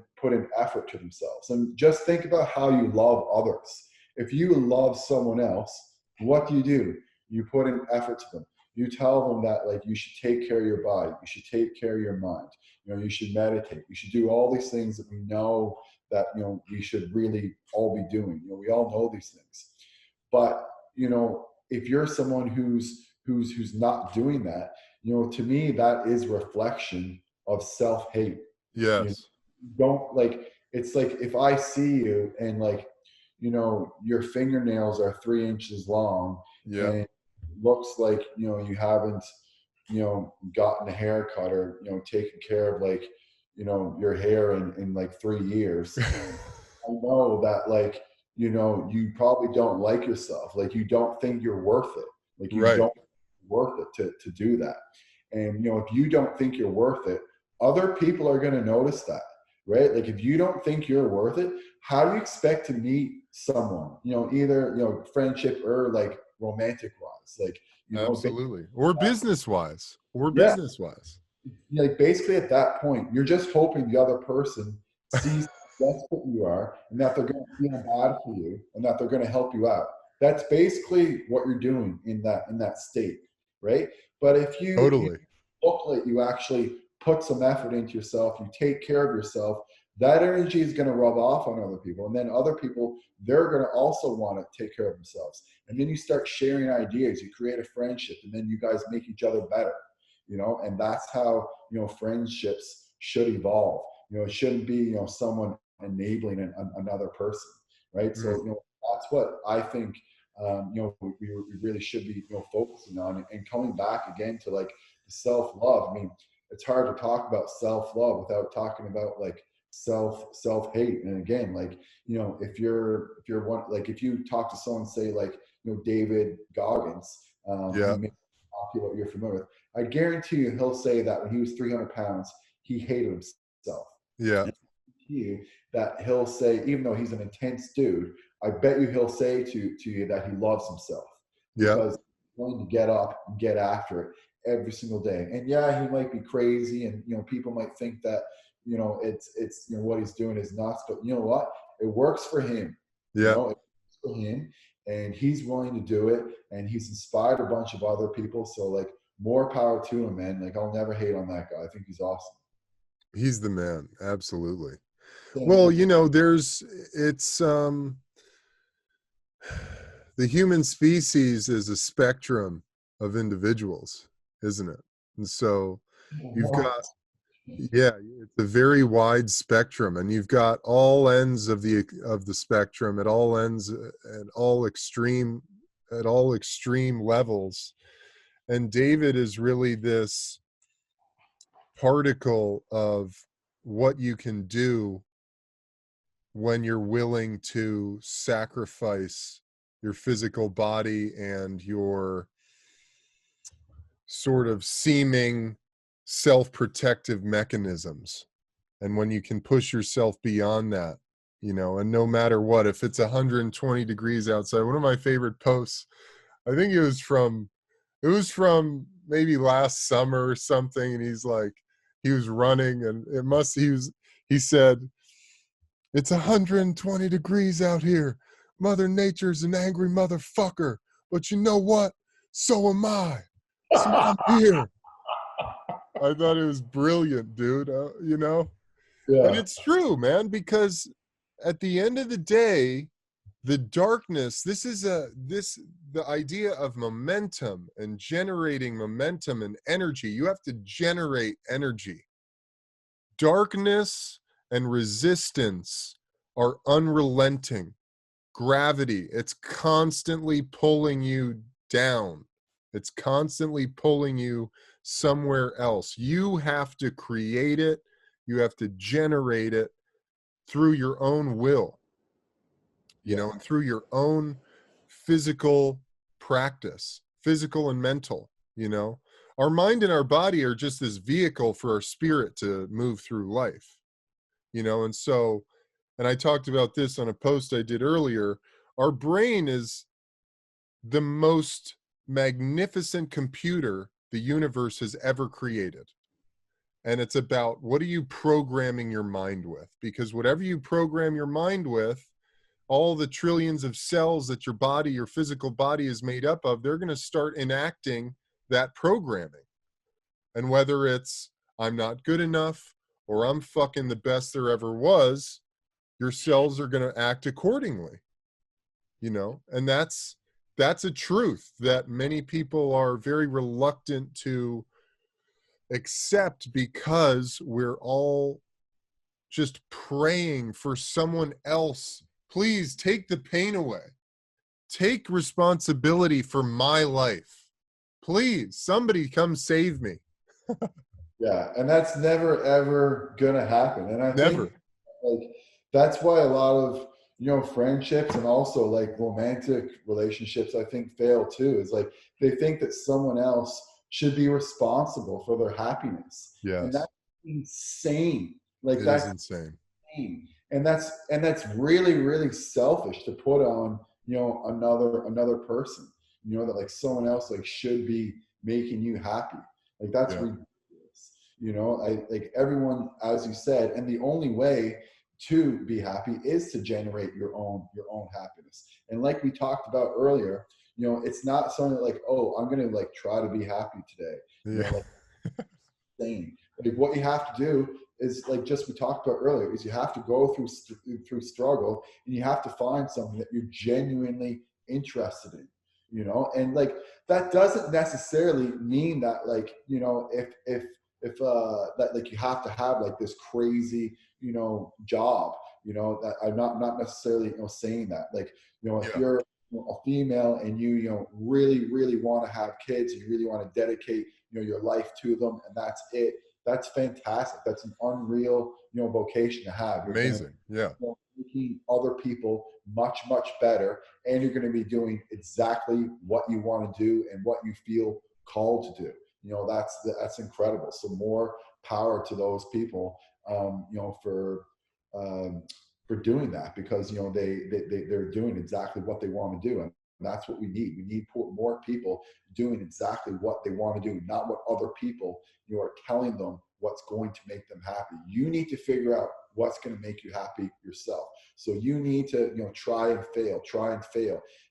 effort to themselves. And just think about how you love others. If you love someone else, what do? You put in effort to them. You tell them that, like, you should take care of your body, you should take care of your mind, you know, you should meditate, you should do all these things that we know that, you know, we should really all be doing. You know, we all know these things. But, you know, if you're someone who's not doing that, you know, to me that is reflection of self-hate. You know, Yes. don't, like, it's like if I see you and, like, you know, your fingernails are 3 inches long Yeah. and looks like, you know, you haven't, you know, gotten a haircut or, you know, taken care of like, you know, your hair in like 3 years. I know that, like, you know, you probably don't like yourself. Like, you don't think you're worth it. Like, you Right. don't worth it to do that. And, you know, if you don't think you're worth it, other people are going to notice that, right? Like, if you don't think you're worth it, how do you expect to meet someone, you know, either, you know, friendship or like romantic wise, like, you know, Absolutely. Or business wise. yeah, like basically at that point, you're just hoping the other person sees how desperate you are and that they're going to feel bad for you and that they're going to help you out. That's basically what you're doing in that state, right? But if you Totally. look like you actually put some effort into yourself, you take care of yourself, that energy is going to rub off on other people. And then other people, they're going to also want to take care of themselves. And then you start sharing ideas, you create a friendship, and then you guys make each other better, you know, and that's how, you know, friendships should evolve. You know, it shouldn't be, you know, someone enabling another person, right? So, Mm. you know, that's what I think, you know, we really should be, you know, focusing on and coming back again to like self-love. I mean, it's hard to talk about self-love without talking about like self-hate. And again, like, you know, if you're one, like if you talk to someone, say like, you know, David Goggins, Yeah. he may not be what you're familiar with. I guarantee you he'll say that when he was 300 pounds, he hated himself. Yeah. And you that he'll say, even though he's an intense dude, I bet you he'll say to you that he loves himself Yeah. because he's willing to get up and get after it every single day. And yeah, he might be crazy, and you know, people might think that, you know, it's you know, what he's doing is nuts, but you know what? It works for him. You Yeah. know, it works for him, and he's willing to do it, and he's inspired a bunch of other people. So like, more power to him, man. Like, I'll never hate on that guy. I think he's awesome. He's the man. Absolutely. Same Well, here. you know, it's the human species is a spectrum of individuals, isn't it? And so you've got, yeah, it's a very wide spectrum, and you've got all ends of the spectrum at all ends at all extreme levels. And David is really this particle of what you can do when you're willing to sacrifice your physical body and your sort of seeming self-protective mechanisms. And when you can push yourself beyond that, you know, and no matter what, if it's 120 degrees outside, one of my favorite posts, I think it was from maybe last summer or something. And he's like, he was running and he said, it's 120 degrees out here. Mother Nature's an angry motherfucker. But you know what? So am I. So I'm here. I thought it was brilliant, dude. You know? And Yeah. it's true, man, because at the end of the day, the darkness, the idea of momentum and generating momentum and energy. You have to generate energy. Darkness and resistance are unrelenting. Gravity, it's constantly pulling you down. It's constantly pulling you somewhere else. You have to create it. You have to generate it through your own will, you Yeah. know, and through your own physical practice, physical and mental, you know. Our mind and our body are just this vehicle for our spirit to move through life, you know. And so, and I talked about this on a post I did earlier, our brain is the most magnificent computer the universe has ever created. And it's about, what are you programming your mind with? Because whatever you program your mind with, all the trillions of cells that your physical body is made up of, they're going to start enacting that programming. And whether it's, I'm not good enough, or I'm fucking the best there ever was, your cells are going to act accordingly, you know. And that's a truth that many people are very reluctant to accept, because we're all just praying for someone else Please take the pain away. Take responsibility for my life. Please, somebody come save me. Yeah, and that's never ever gonna happen. And I Never. think like that's why a lot of friendships and also like romantic relationships I think fail too. Is like they think that someone else should be responsible for their happiness, and Yes, that's insane. Like it is that's insane. insane. And that's really really selfish to put on another person. That like someone else like should be making you happy. Like that's Yeah. ridiculous. I like everyone, as you said, and the only way to be happy is to generate your own happiness. And like we talked about earlier, it's not something like, oh, I'm gonna like try to be happy today. Yeah. Like saying like what you have to do is like just we talked about earlier is you have to go through struggle, and you have to find something that you're genuinely interested in. And like that doesn't necessarily mean that like if that like you have to have like this crazy job. That I'm not necessarily saying that like if Yeah. you're a female and you really really want to have kids, and you really want to dedicate your life to them, and that's it. That's fantastic. That's an unreal vocation to have. You're going to Amazing. Yeah. making other people much much better, and you're going to be doing exactly what you want to do and what you feel called to do. That's incredible. So more power to those people, um, for doing that, because they're doing exactly what they want to do. And that's what we need. We need more people doing exactly what they want to do, not what other people are telling them what's going to make them happy. You need to figure out what's going to make you happy yourself. So you need to try and fail,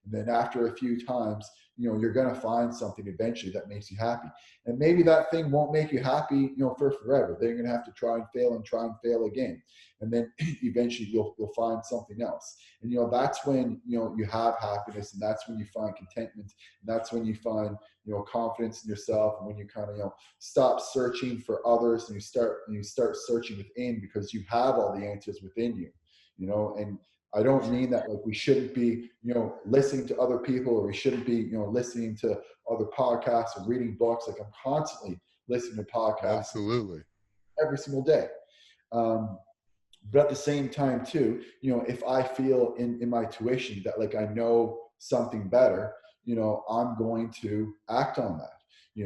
and then after a few times, you're going to find something eventually that makes you happy. And maybe that thing won't make you happy for forever. Then you're going to have to try and fail again, and then eventually you'll find something else. And that's when you have happiness, and that's when you find contentment, and that's when you find confidence in yourself, and when you kind of stop searching for others, and you start searching within, because you have all the answers within you. And I don't mean that like we shouldn't be listening to other people, or we shouldn't be listening to other podcasts or reading books. Like I'm constantly listening to podcasts Absolutely. every single day. But at the same time too, if I feel in my tuition that like I know something better, I'm going to act on that. And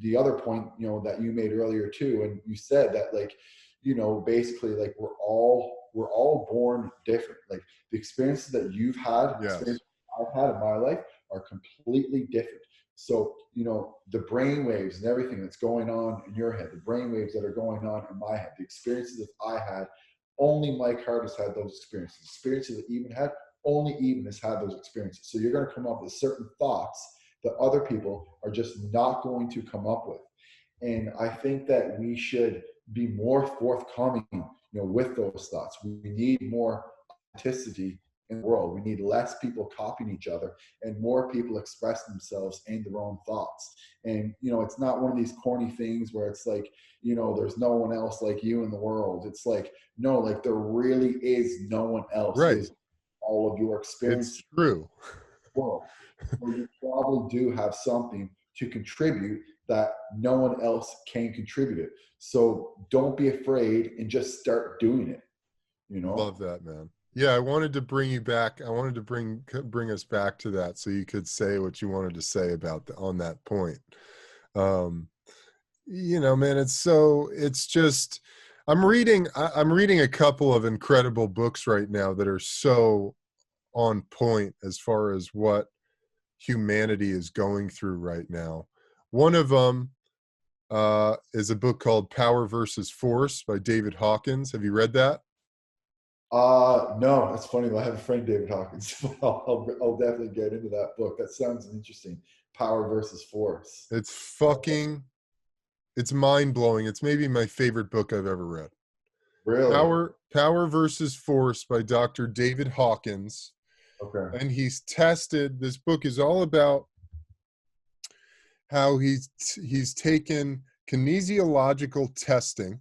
the other point that you made earlier too, and you said that like basically like we're all born different. Like the experiences that you've had, Yes. experiences I've had in my life are completely different. So, the brain waves and everything that's going on in your head, the brain waves that are going on in my head, the experiences that I had, only Mike Hart has had those experiences. Experiences that Eben had, only Eben has had those experiences. So you're going to come up with certain thoughts that other people are just not going to come up with. And I think that we should be more forthcoming, with those thoughts. We need more authenticity in the world. We need less people copying each other, and more people express themselves and their own thoughts. And it's not one of these corny things where it's like there's no one else like you in the world. It's like, no, like there really is no one else. Right. There's all of your experience. It's true. World. So you probably do have something to contribute that no one else can contribute it. So don't be afraid and just start doing it. Love that, man. Yeah, I wanted to bring you back. I wanted to bring us back to that, so you could say what you wanted to say about on that point. Man, it's just I'm reading a couple of incredible books right now that are so on point as far as what humanity is going through right now. One of them is a book called Power versus Force by David Hawkins. Have you read that? No, it's funny. I have a friend, David Hawkins. I'll definitely get into that book. That sounds interesting. Power versus Force. It's mind-blowing. It's maybe my favorite book I've ever read. Really? Power versus Force by Dr. David Hawkins. Okay. And this book is all about how he's taken kinesiological testing.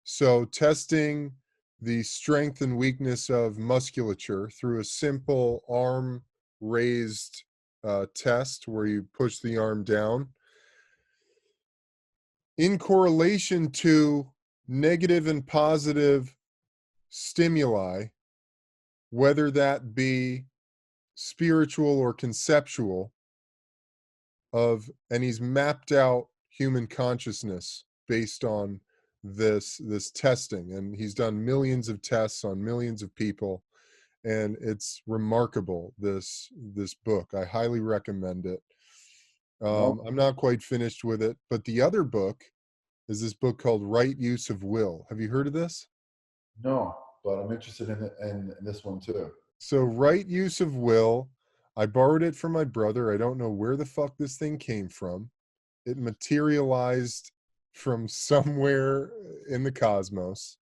So testing the strength and weakness of musculature through a simple arm raised test where you push the arm down in correlation to negative and positive stimuli, whether that be spiritual or conceptual, and he's mapped out human consciousness based on this testing, and he's done millions of tests on millions of people, and it's remarkable, this book. I highly recommend it. No, I'm not quite finished with it, but the other book is this book called Right Use of Will. Have you heard of this? no, but I'm interested in this one too. So Right Use of Will, I borrowed it from my brother. I don't know where the fuck this thing came from. It materialized from somewhere in the cosmos.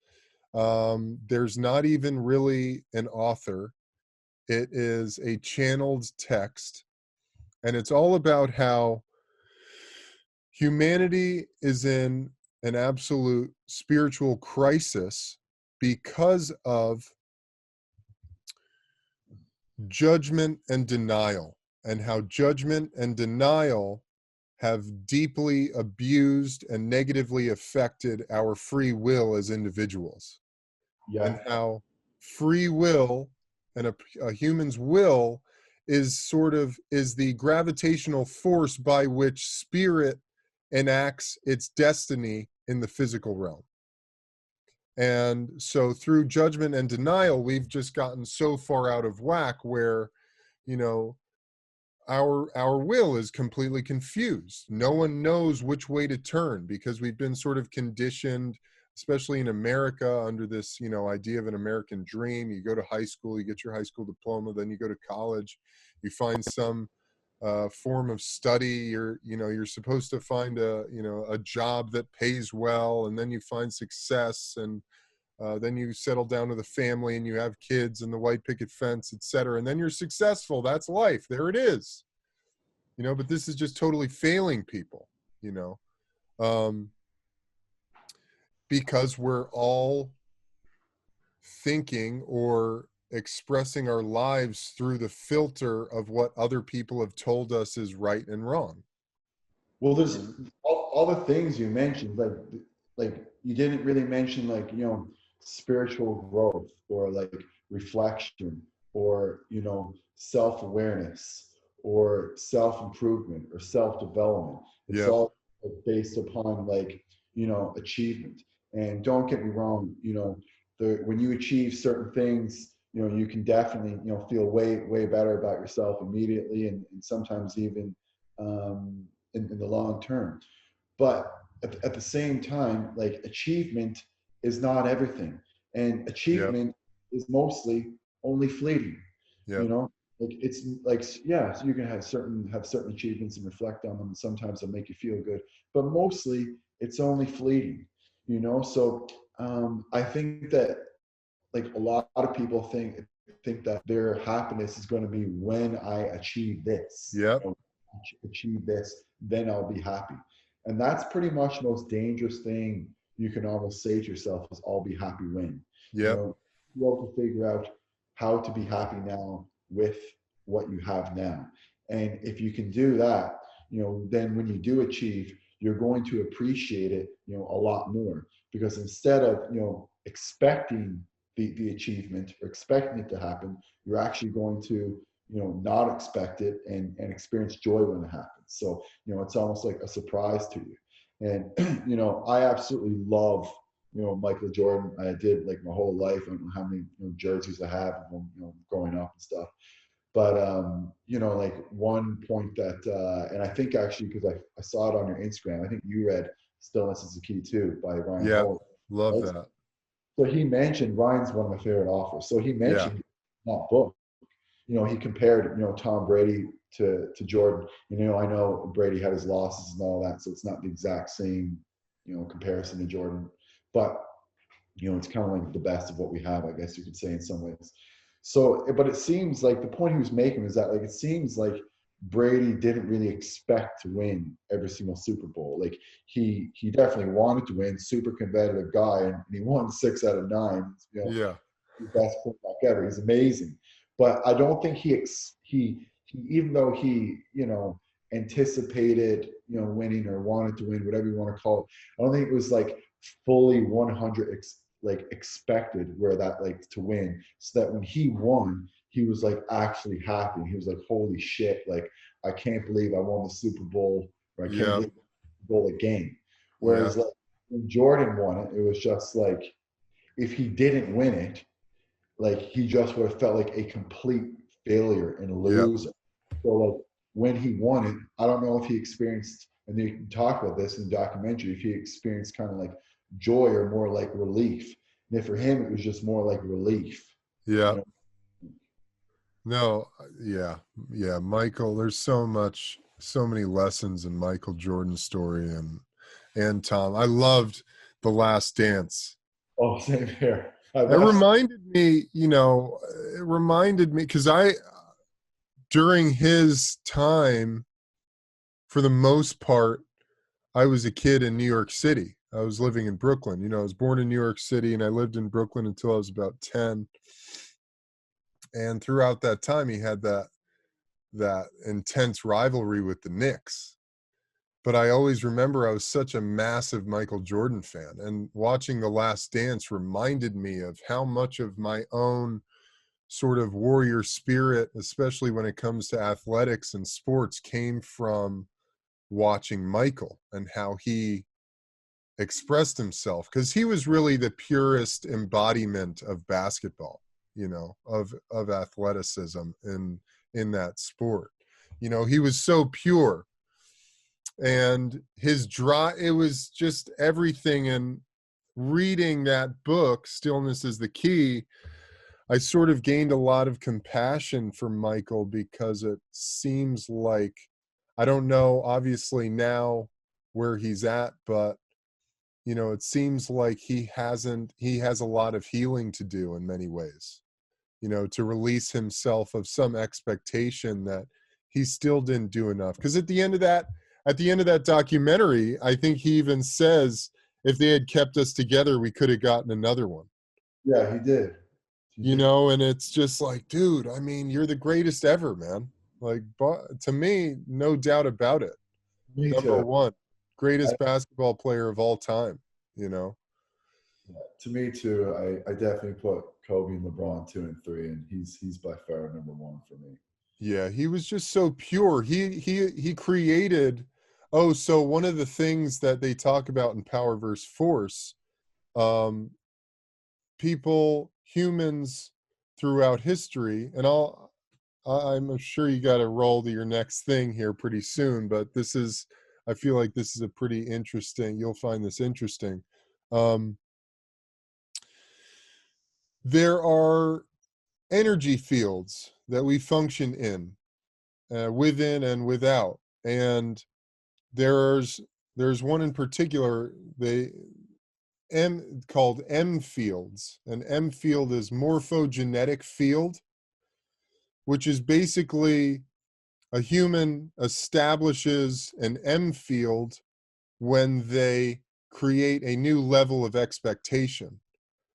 There's not even really an author. It is a channeled text, and it's all about how humanity is in an absolute spiritual crisis because of judgment and denial, and how judgment and denial have deeply abused and negatively affected our free will as individuals, Yeah, and how free will and a human's will is the gravitational force by which spirit enacts its destiny in the physical realm. And so through judgment and denial, we've just gotten so far out of whack where, you know, our will is completely confused. No one knows which way to turn because we've been sort of conditioned, especially in America, under this, idea of an American dream. You go to high school, you get your high school diploma, then you go to college, you find some form of study. You're supposed to find a job that pays well, and then you find success, and then you settle down with a family and you have kids and the white picket fence, etc. And then you're successful. That's life. There it is. But this is just totally failing people, um, because we're all thinking or expressing our lives through the filter of what other people have told us is right and wrong. well, there's all the things you mentioned, like you didn't really mention, like, spiritual growth, or like reflection, or self-awareness, or self-improvement, or self-development. It's Yep. all based upon, like, achievement. And don't get me wrong, when you achieve certain things, you can definitely feel way better about yourself immediately, and sometimes even in the long term. But at the same time, like, achievement is not everything, and Yep. achievement is mostly only fleeting. Yep. You know, like, it's like, yeah, so you can have certain achievements and reflect on them, and sometimes they'll make you feel good, but mostly it's only fleeting. So I think that, like, a lot of people think that their happiness is going to be when I achieve this, Yep. achieve this, then I'll be happy. And that's pretty much the most dangerous thing you can almost say to yourself, is I'll be happy when. Yep. You have to figure out how to be happy now with what you have now. And if you can do that, then when you do achieve, you're going to appreciate it, a lot more, because instead of, expecting the achievement or expecting it to happen, you're actually going to, not expect it, and experience joy when it happens. So, it's almost like a surprise to you. And, I absolutely love, Michael Jordan. I did, like, my whole life. I don't know how many, jerseys I have of him, growing up and stuff. But, like, one point that, and I think actually, because I saw it on your Instagram, I think you read Stillness is the Key too, by Ryan Yep. Holiday. Love Right? that. So he mentioned, Ryan's one of my favorite authors. So he Yeah. mentioned that book. He compared, Tom Brady to Jordan. I know Brady had his losses and all that, so it's not the exact same, comparison to Jordan. But, it's kind of like the best of what we have, I guess you could say, in some ways. So, but it seems like the point he was making is that, like, it seems like Brady didn't really expect to win every single Super Bowl. Like he definitely wanted to win, super competitive guy, and he won 6 out of 9. You know, Yeah. the best quarterback ever. He's amazing. But I don't think he even though he, anticipated, winning or wanted to win, whatever you want to call it, I don't think it was like fully 100 expected where that like to win. So that when he won, he was like actually happy. He was like, holy shit, like I can't believe I won the Super Bowl, or I can't Yeah. believe I won the Super Bowl again. Yeah. Whereas like when Jordan won it, it was just like if he didn't win it, like he just would have felt like a complete failure and a Yeah. loser. So like when he won it, I don't know if he experienced, and you can talk about this in the documentary, if he experienced kind of like joy or more like relief. And if for him it was just more like relief. Yeah. You know? No, yeah. Yeah. Michael, there's so many lessons in Michael Jordan's story, and Tom. I loved The Last Dance. Oh, same here. It reminded me, because during his time, for the most part, I was a kid in New York City. I was living in Brooklyn. I was born in New York City, and I lived in Brooklyn until I was about 10. And throughout that time, he had that intense rivalry with the Knicks. But I always remember I was such a massive Michael Jordan fan, and watching The Last Dance reminded me of how much of my own sort of warrior spirit, especially when it comes to athletics and sports, came from watching Michael and how he expressed himself, because he was really the purest embodiment of basketball, of athleticism in that sport. He was so pure, and it was just everything. And reading that book, Stillness is the Key, I sort of gained a lot of compassion for Michael, because it seems like, I don't know obviously now where he's at, but it seems like he has a lot of healing to do in many ways, to release himself of some expectation that he still didn't do enough. Because at the end of that documentary, I think he even says, if they had kept us together, we could have gotten another one. Yeah, he did. And it's just like, dude, I mean, you're the greatest ever, man. Like, to me, no doubt about it. Me Number too. one, I, greatest basketball player of all time, to me too. I definitely put Kobe and LeBron 2 and 3, and he's by far number one for me. Yeah, he was just so pure. He created, so one of the things that they talk about in Power versus Force, humans throughout history, and I'm sure you got to roll to your next thing here pretty soon, but I feel like this is a pretty interesting, you'll find this interesting. There are energy fields that we function in, within and without. And there's one in particular, called M fields. An M field is morphogenetic field, which is basically a human establishes an M field when they create a new level of expectation.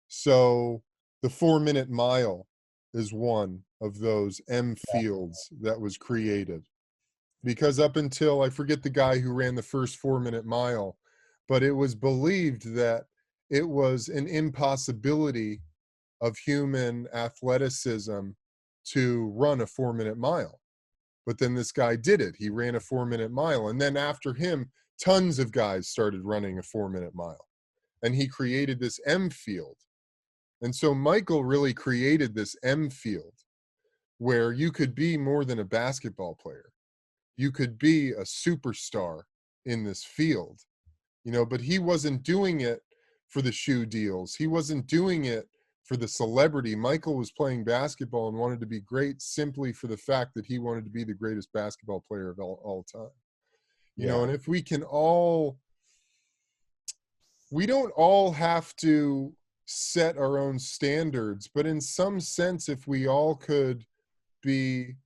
So the 4-minute mile is one of those M fields that was created. Because up until, I forget the guy who ran the first 4-minute mile, but it was believed that it was an impossibility of human athleticism to run a 4-minute mile. But then this guy did it. He ran a 4-minute mile. And then after him, tons of guys started running a 4-minute mile. And he created this M field. And so Michael really created this M field where you could be more than a basketball player. You could be a superstar in this field, but he wasn't doing it for the shoe deals. He wasn't doing it for the celebrity. Michael was playing basketball and wanted to be great simply for the fact that he wanted to be the greatest basketball player of all time. And if we don't all have to set our own standards, but in some sense, if we all could be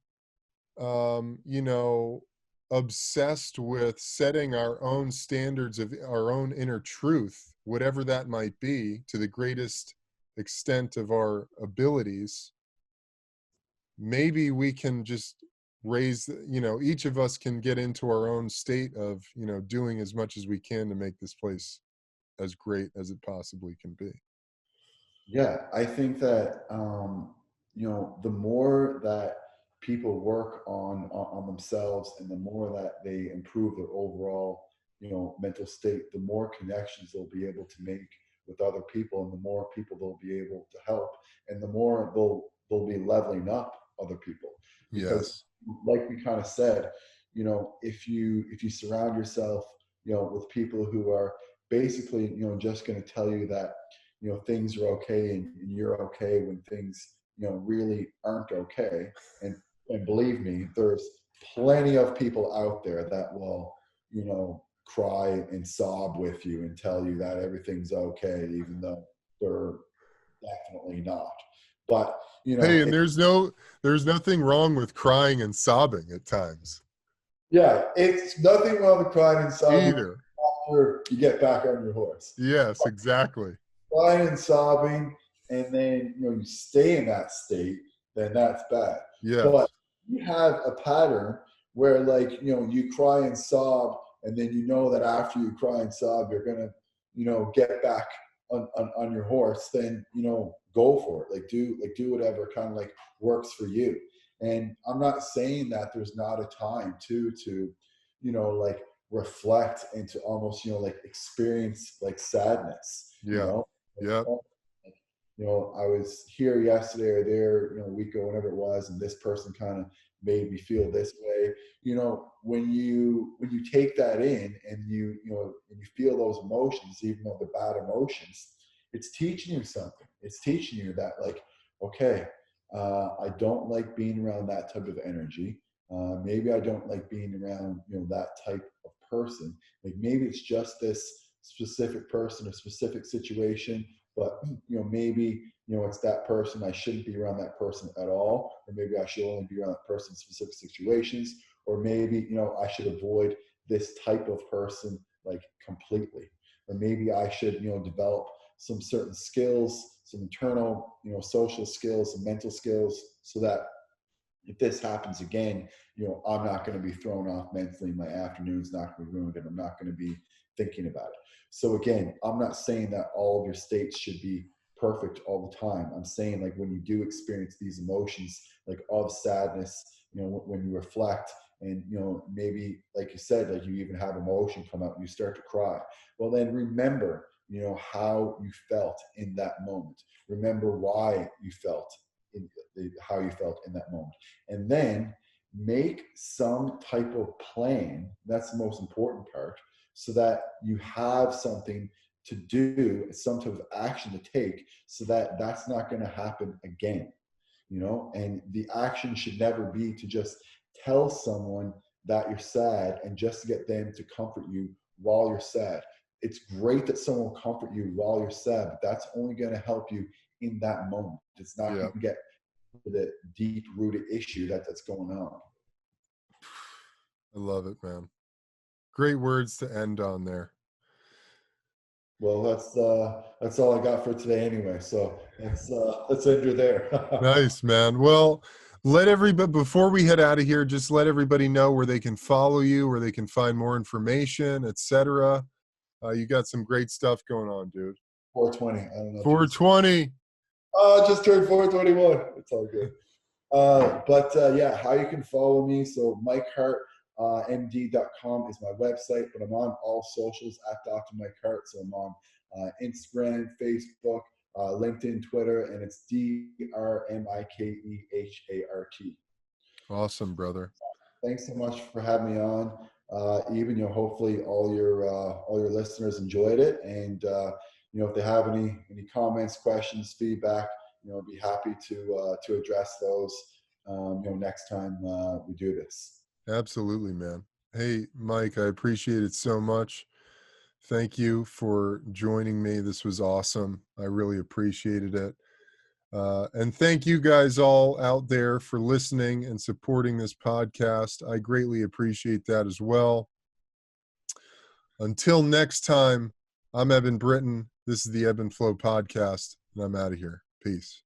you know, obsessed with setting our own standards of our own inner truth, whatever that might be, to the greatest extent of our abilities, maybe we can just raise, you know, each of us can get into our own state of, you know, doing as much as we can to make this place as great as it possibly can be. Yeah, I think that the more that people work on themselves, and the more that they improve their overall mental state, the more connections they'll be able to make with other people, and the more people they'll be able to help, and the more they'll be leveling up other people. Because, Yes. like we kind of said, if you surround yourself with people who are basically just going to tell you that things are okay, and you're okay when things really aren't okay. And believe me, there's plenty of people out there that will cry and sob with you and tell you that everything's okay, even though they're definitely not. But Hey, and there's nothing wrong with crying and sobbing at times yeah, it's nothing wrong with crying and sobbing either. after you get back on your horse. Yes, exactly. Crying and sobbing, and then you stay in that state, then that's bad. But Yes. you have a pattern where, like, you cry and sob, and then that after you cry and sob, you're gonna get back on your horse. Then go for it. Do whatever kind of like works for you. And I'm not saying that there's not a time to like reflect, and to almost like experience like sadness. Yeah. Yep. I was here yesterday or there, a week ago, whenever it was, and this person kind of made me feel this way. When you take that in, and and you feel those emotions, even though they're bad emotions, it's teaching you something. It's teaching you that, like, okay, I don't like being around that type of energy. Maybe I don't like being around that type of person. Like, maybe it's just this specific person, a specific situation, but maybe it's that person. I shouldn't be around that person at all, or maybe I should only be around that person in specific situations, or maybe I should avoid this type of person like completely, or maybe I should develop some certain skills, some internal social skills, some mental skills, so that if this happens again, I'm not going to be thrown off mentally. My afternoon's not going to be ruined, and I'm not going to be thinking about it. So again, I'm not saying that all of your states should be perfect all the time. I'm saying, like, when you do experience these emotions, like of sadness, when you reflect, and maybe, like you said, like you even have emotion come out and you start to cry. Well, then remember, how you felt in that moment. Remember why you felt how you felt in that moment, and then make some type of plan. That's the most important part, so that you have something to do, some type of action to take, so that that's not going to happen again. And the action should never be to just tell someone that you're sad, and just to get them to comfort you while you're sad. It's great that someone will comfort you while you're sad, but that's only going to help you in that moment. It's not Yeah. going to get to the deep rooted issue that's going on. I love it, man. Great words to end on there. Well, that's all I got for today anyway. So let's end her there. Nice, man. Well, let everybody, before we head out of here, just let everybody know where they can follow you, where they can find more information, etc. You got some great stuff going on, dude. 420. I don't know. 420. Just turned 421. It's all good. But yeah, how you can follow me. So Mike Hart, md.com is my website, but I'm on all socials at Dr. Mike Hart. So I'm on Instagram, Facebook, LinkedIn, Twitter, and it's DRMIKEHART. Awesome, brother. Thanks so much for having me on. Even, hopefully all your listeners enjoyed it, and if they have any comments, questions, feedback, I'd be happy to address those next time we do this. Absolutely, man. Hey, Mike, I appreciate it so much. Thank you for joining me. This was awesome. I really appreciated it. And thank you guys all out there for listening and supporting this podcast. I greatly appreciate that as well. Until next time, I'm Eben Britton. This is the Ebb and Flow podcast, and I'm out of here. Peace.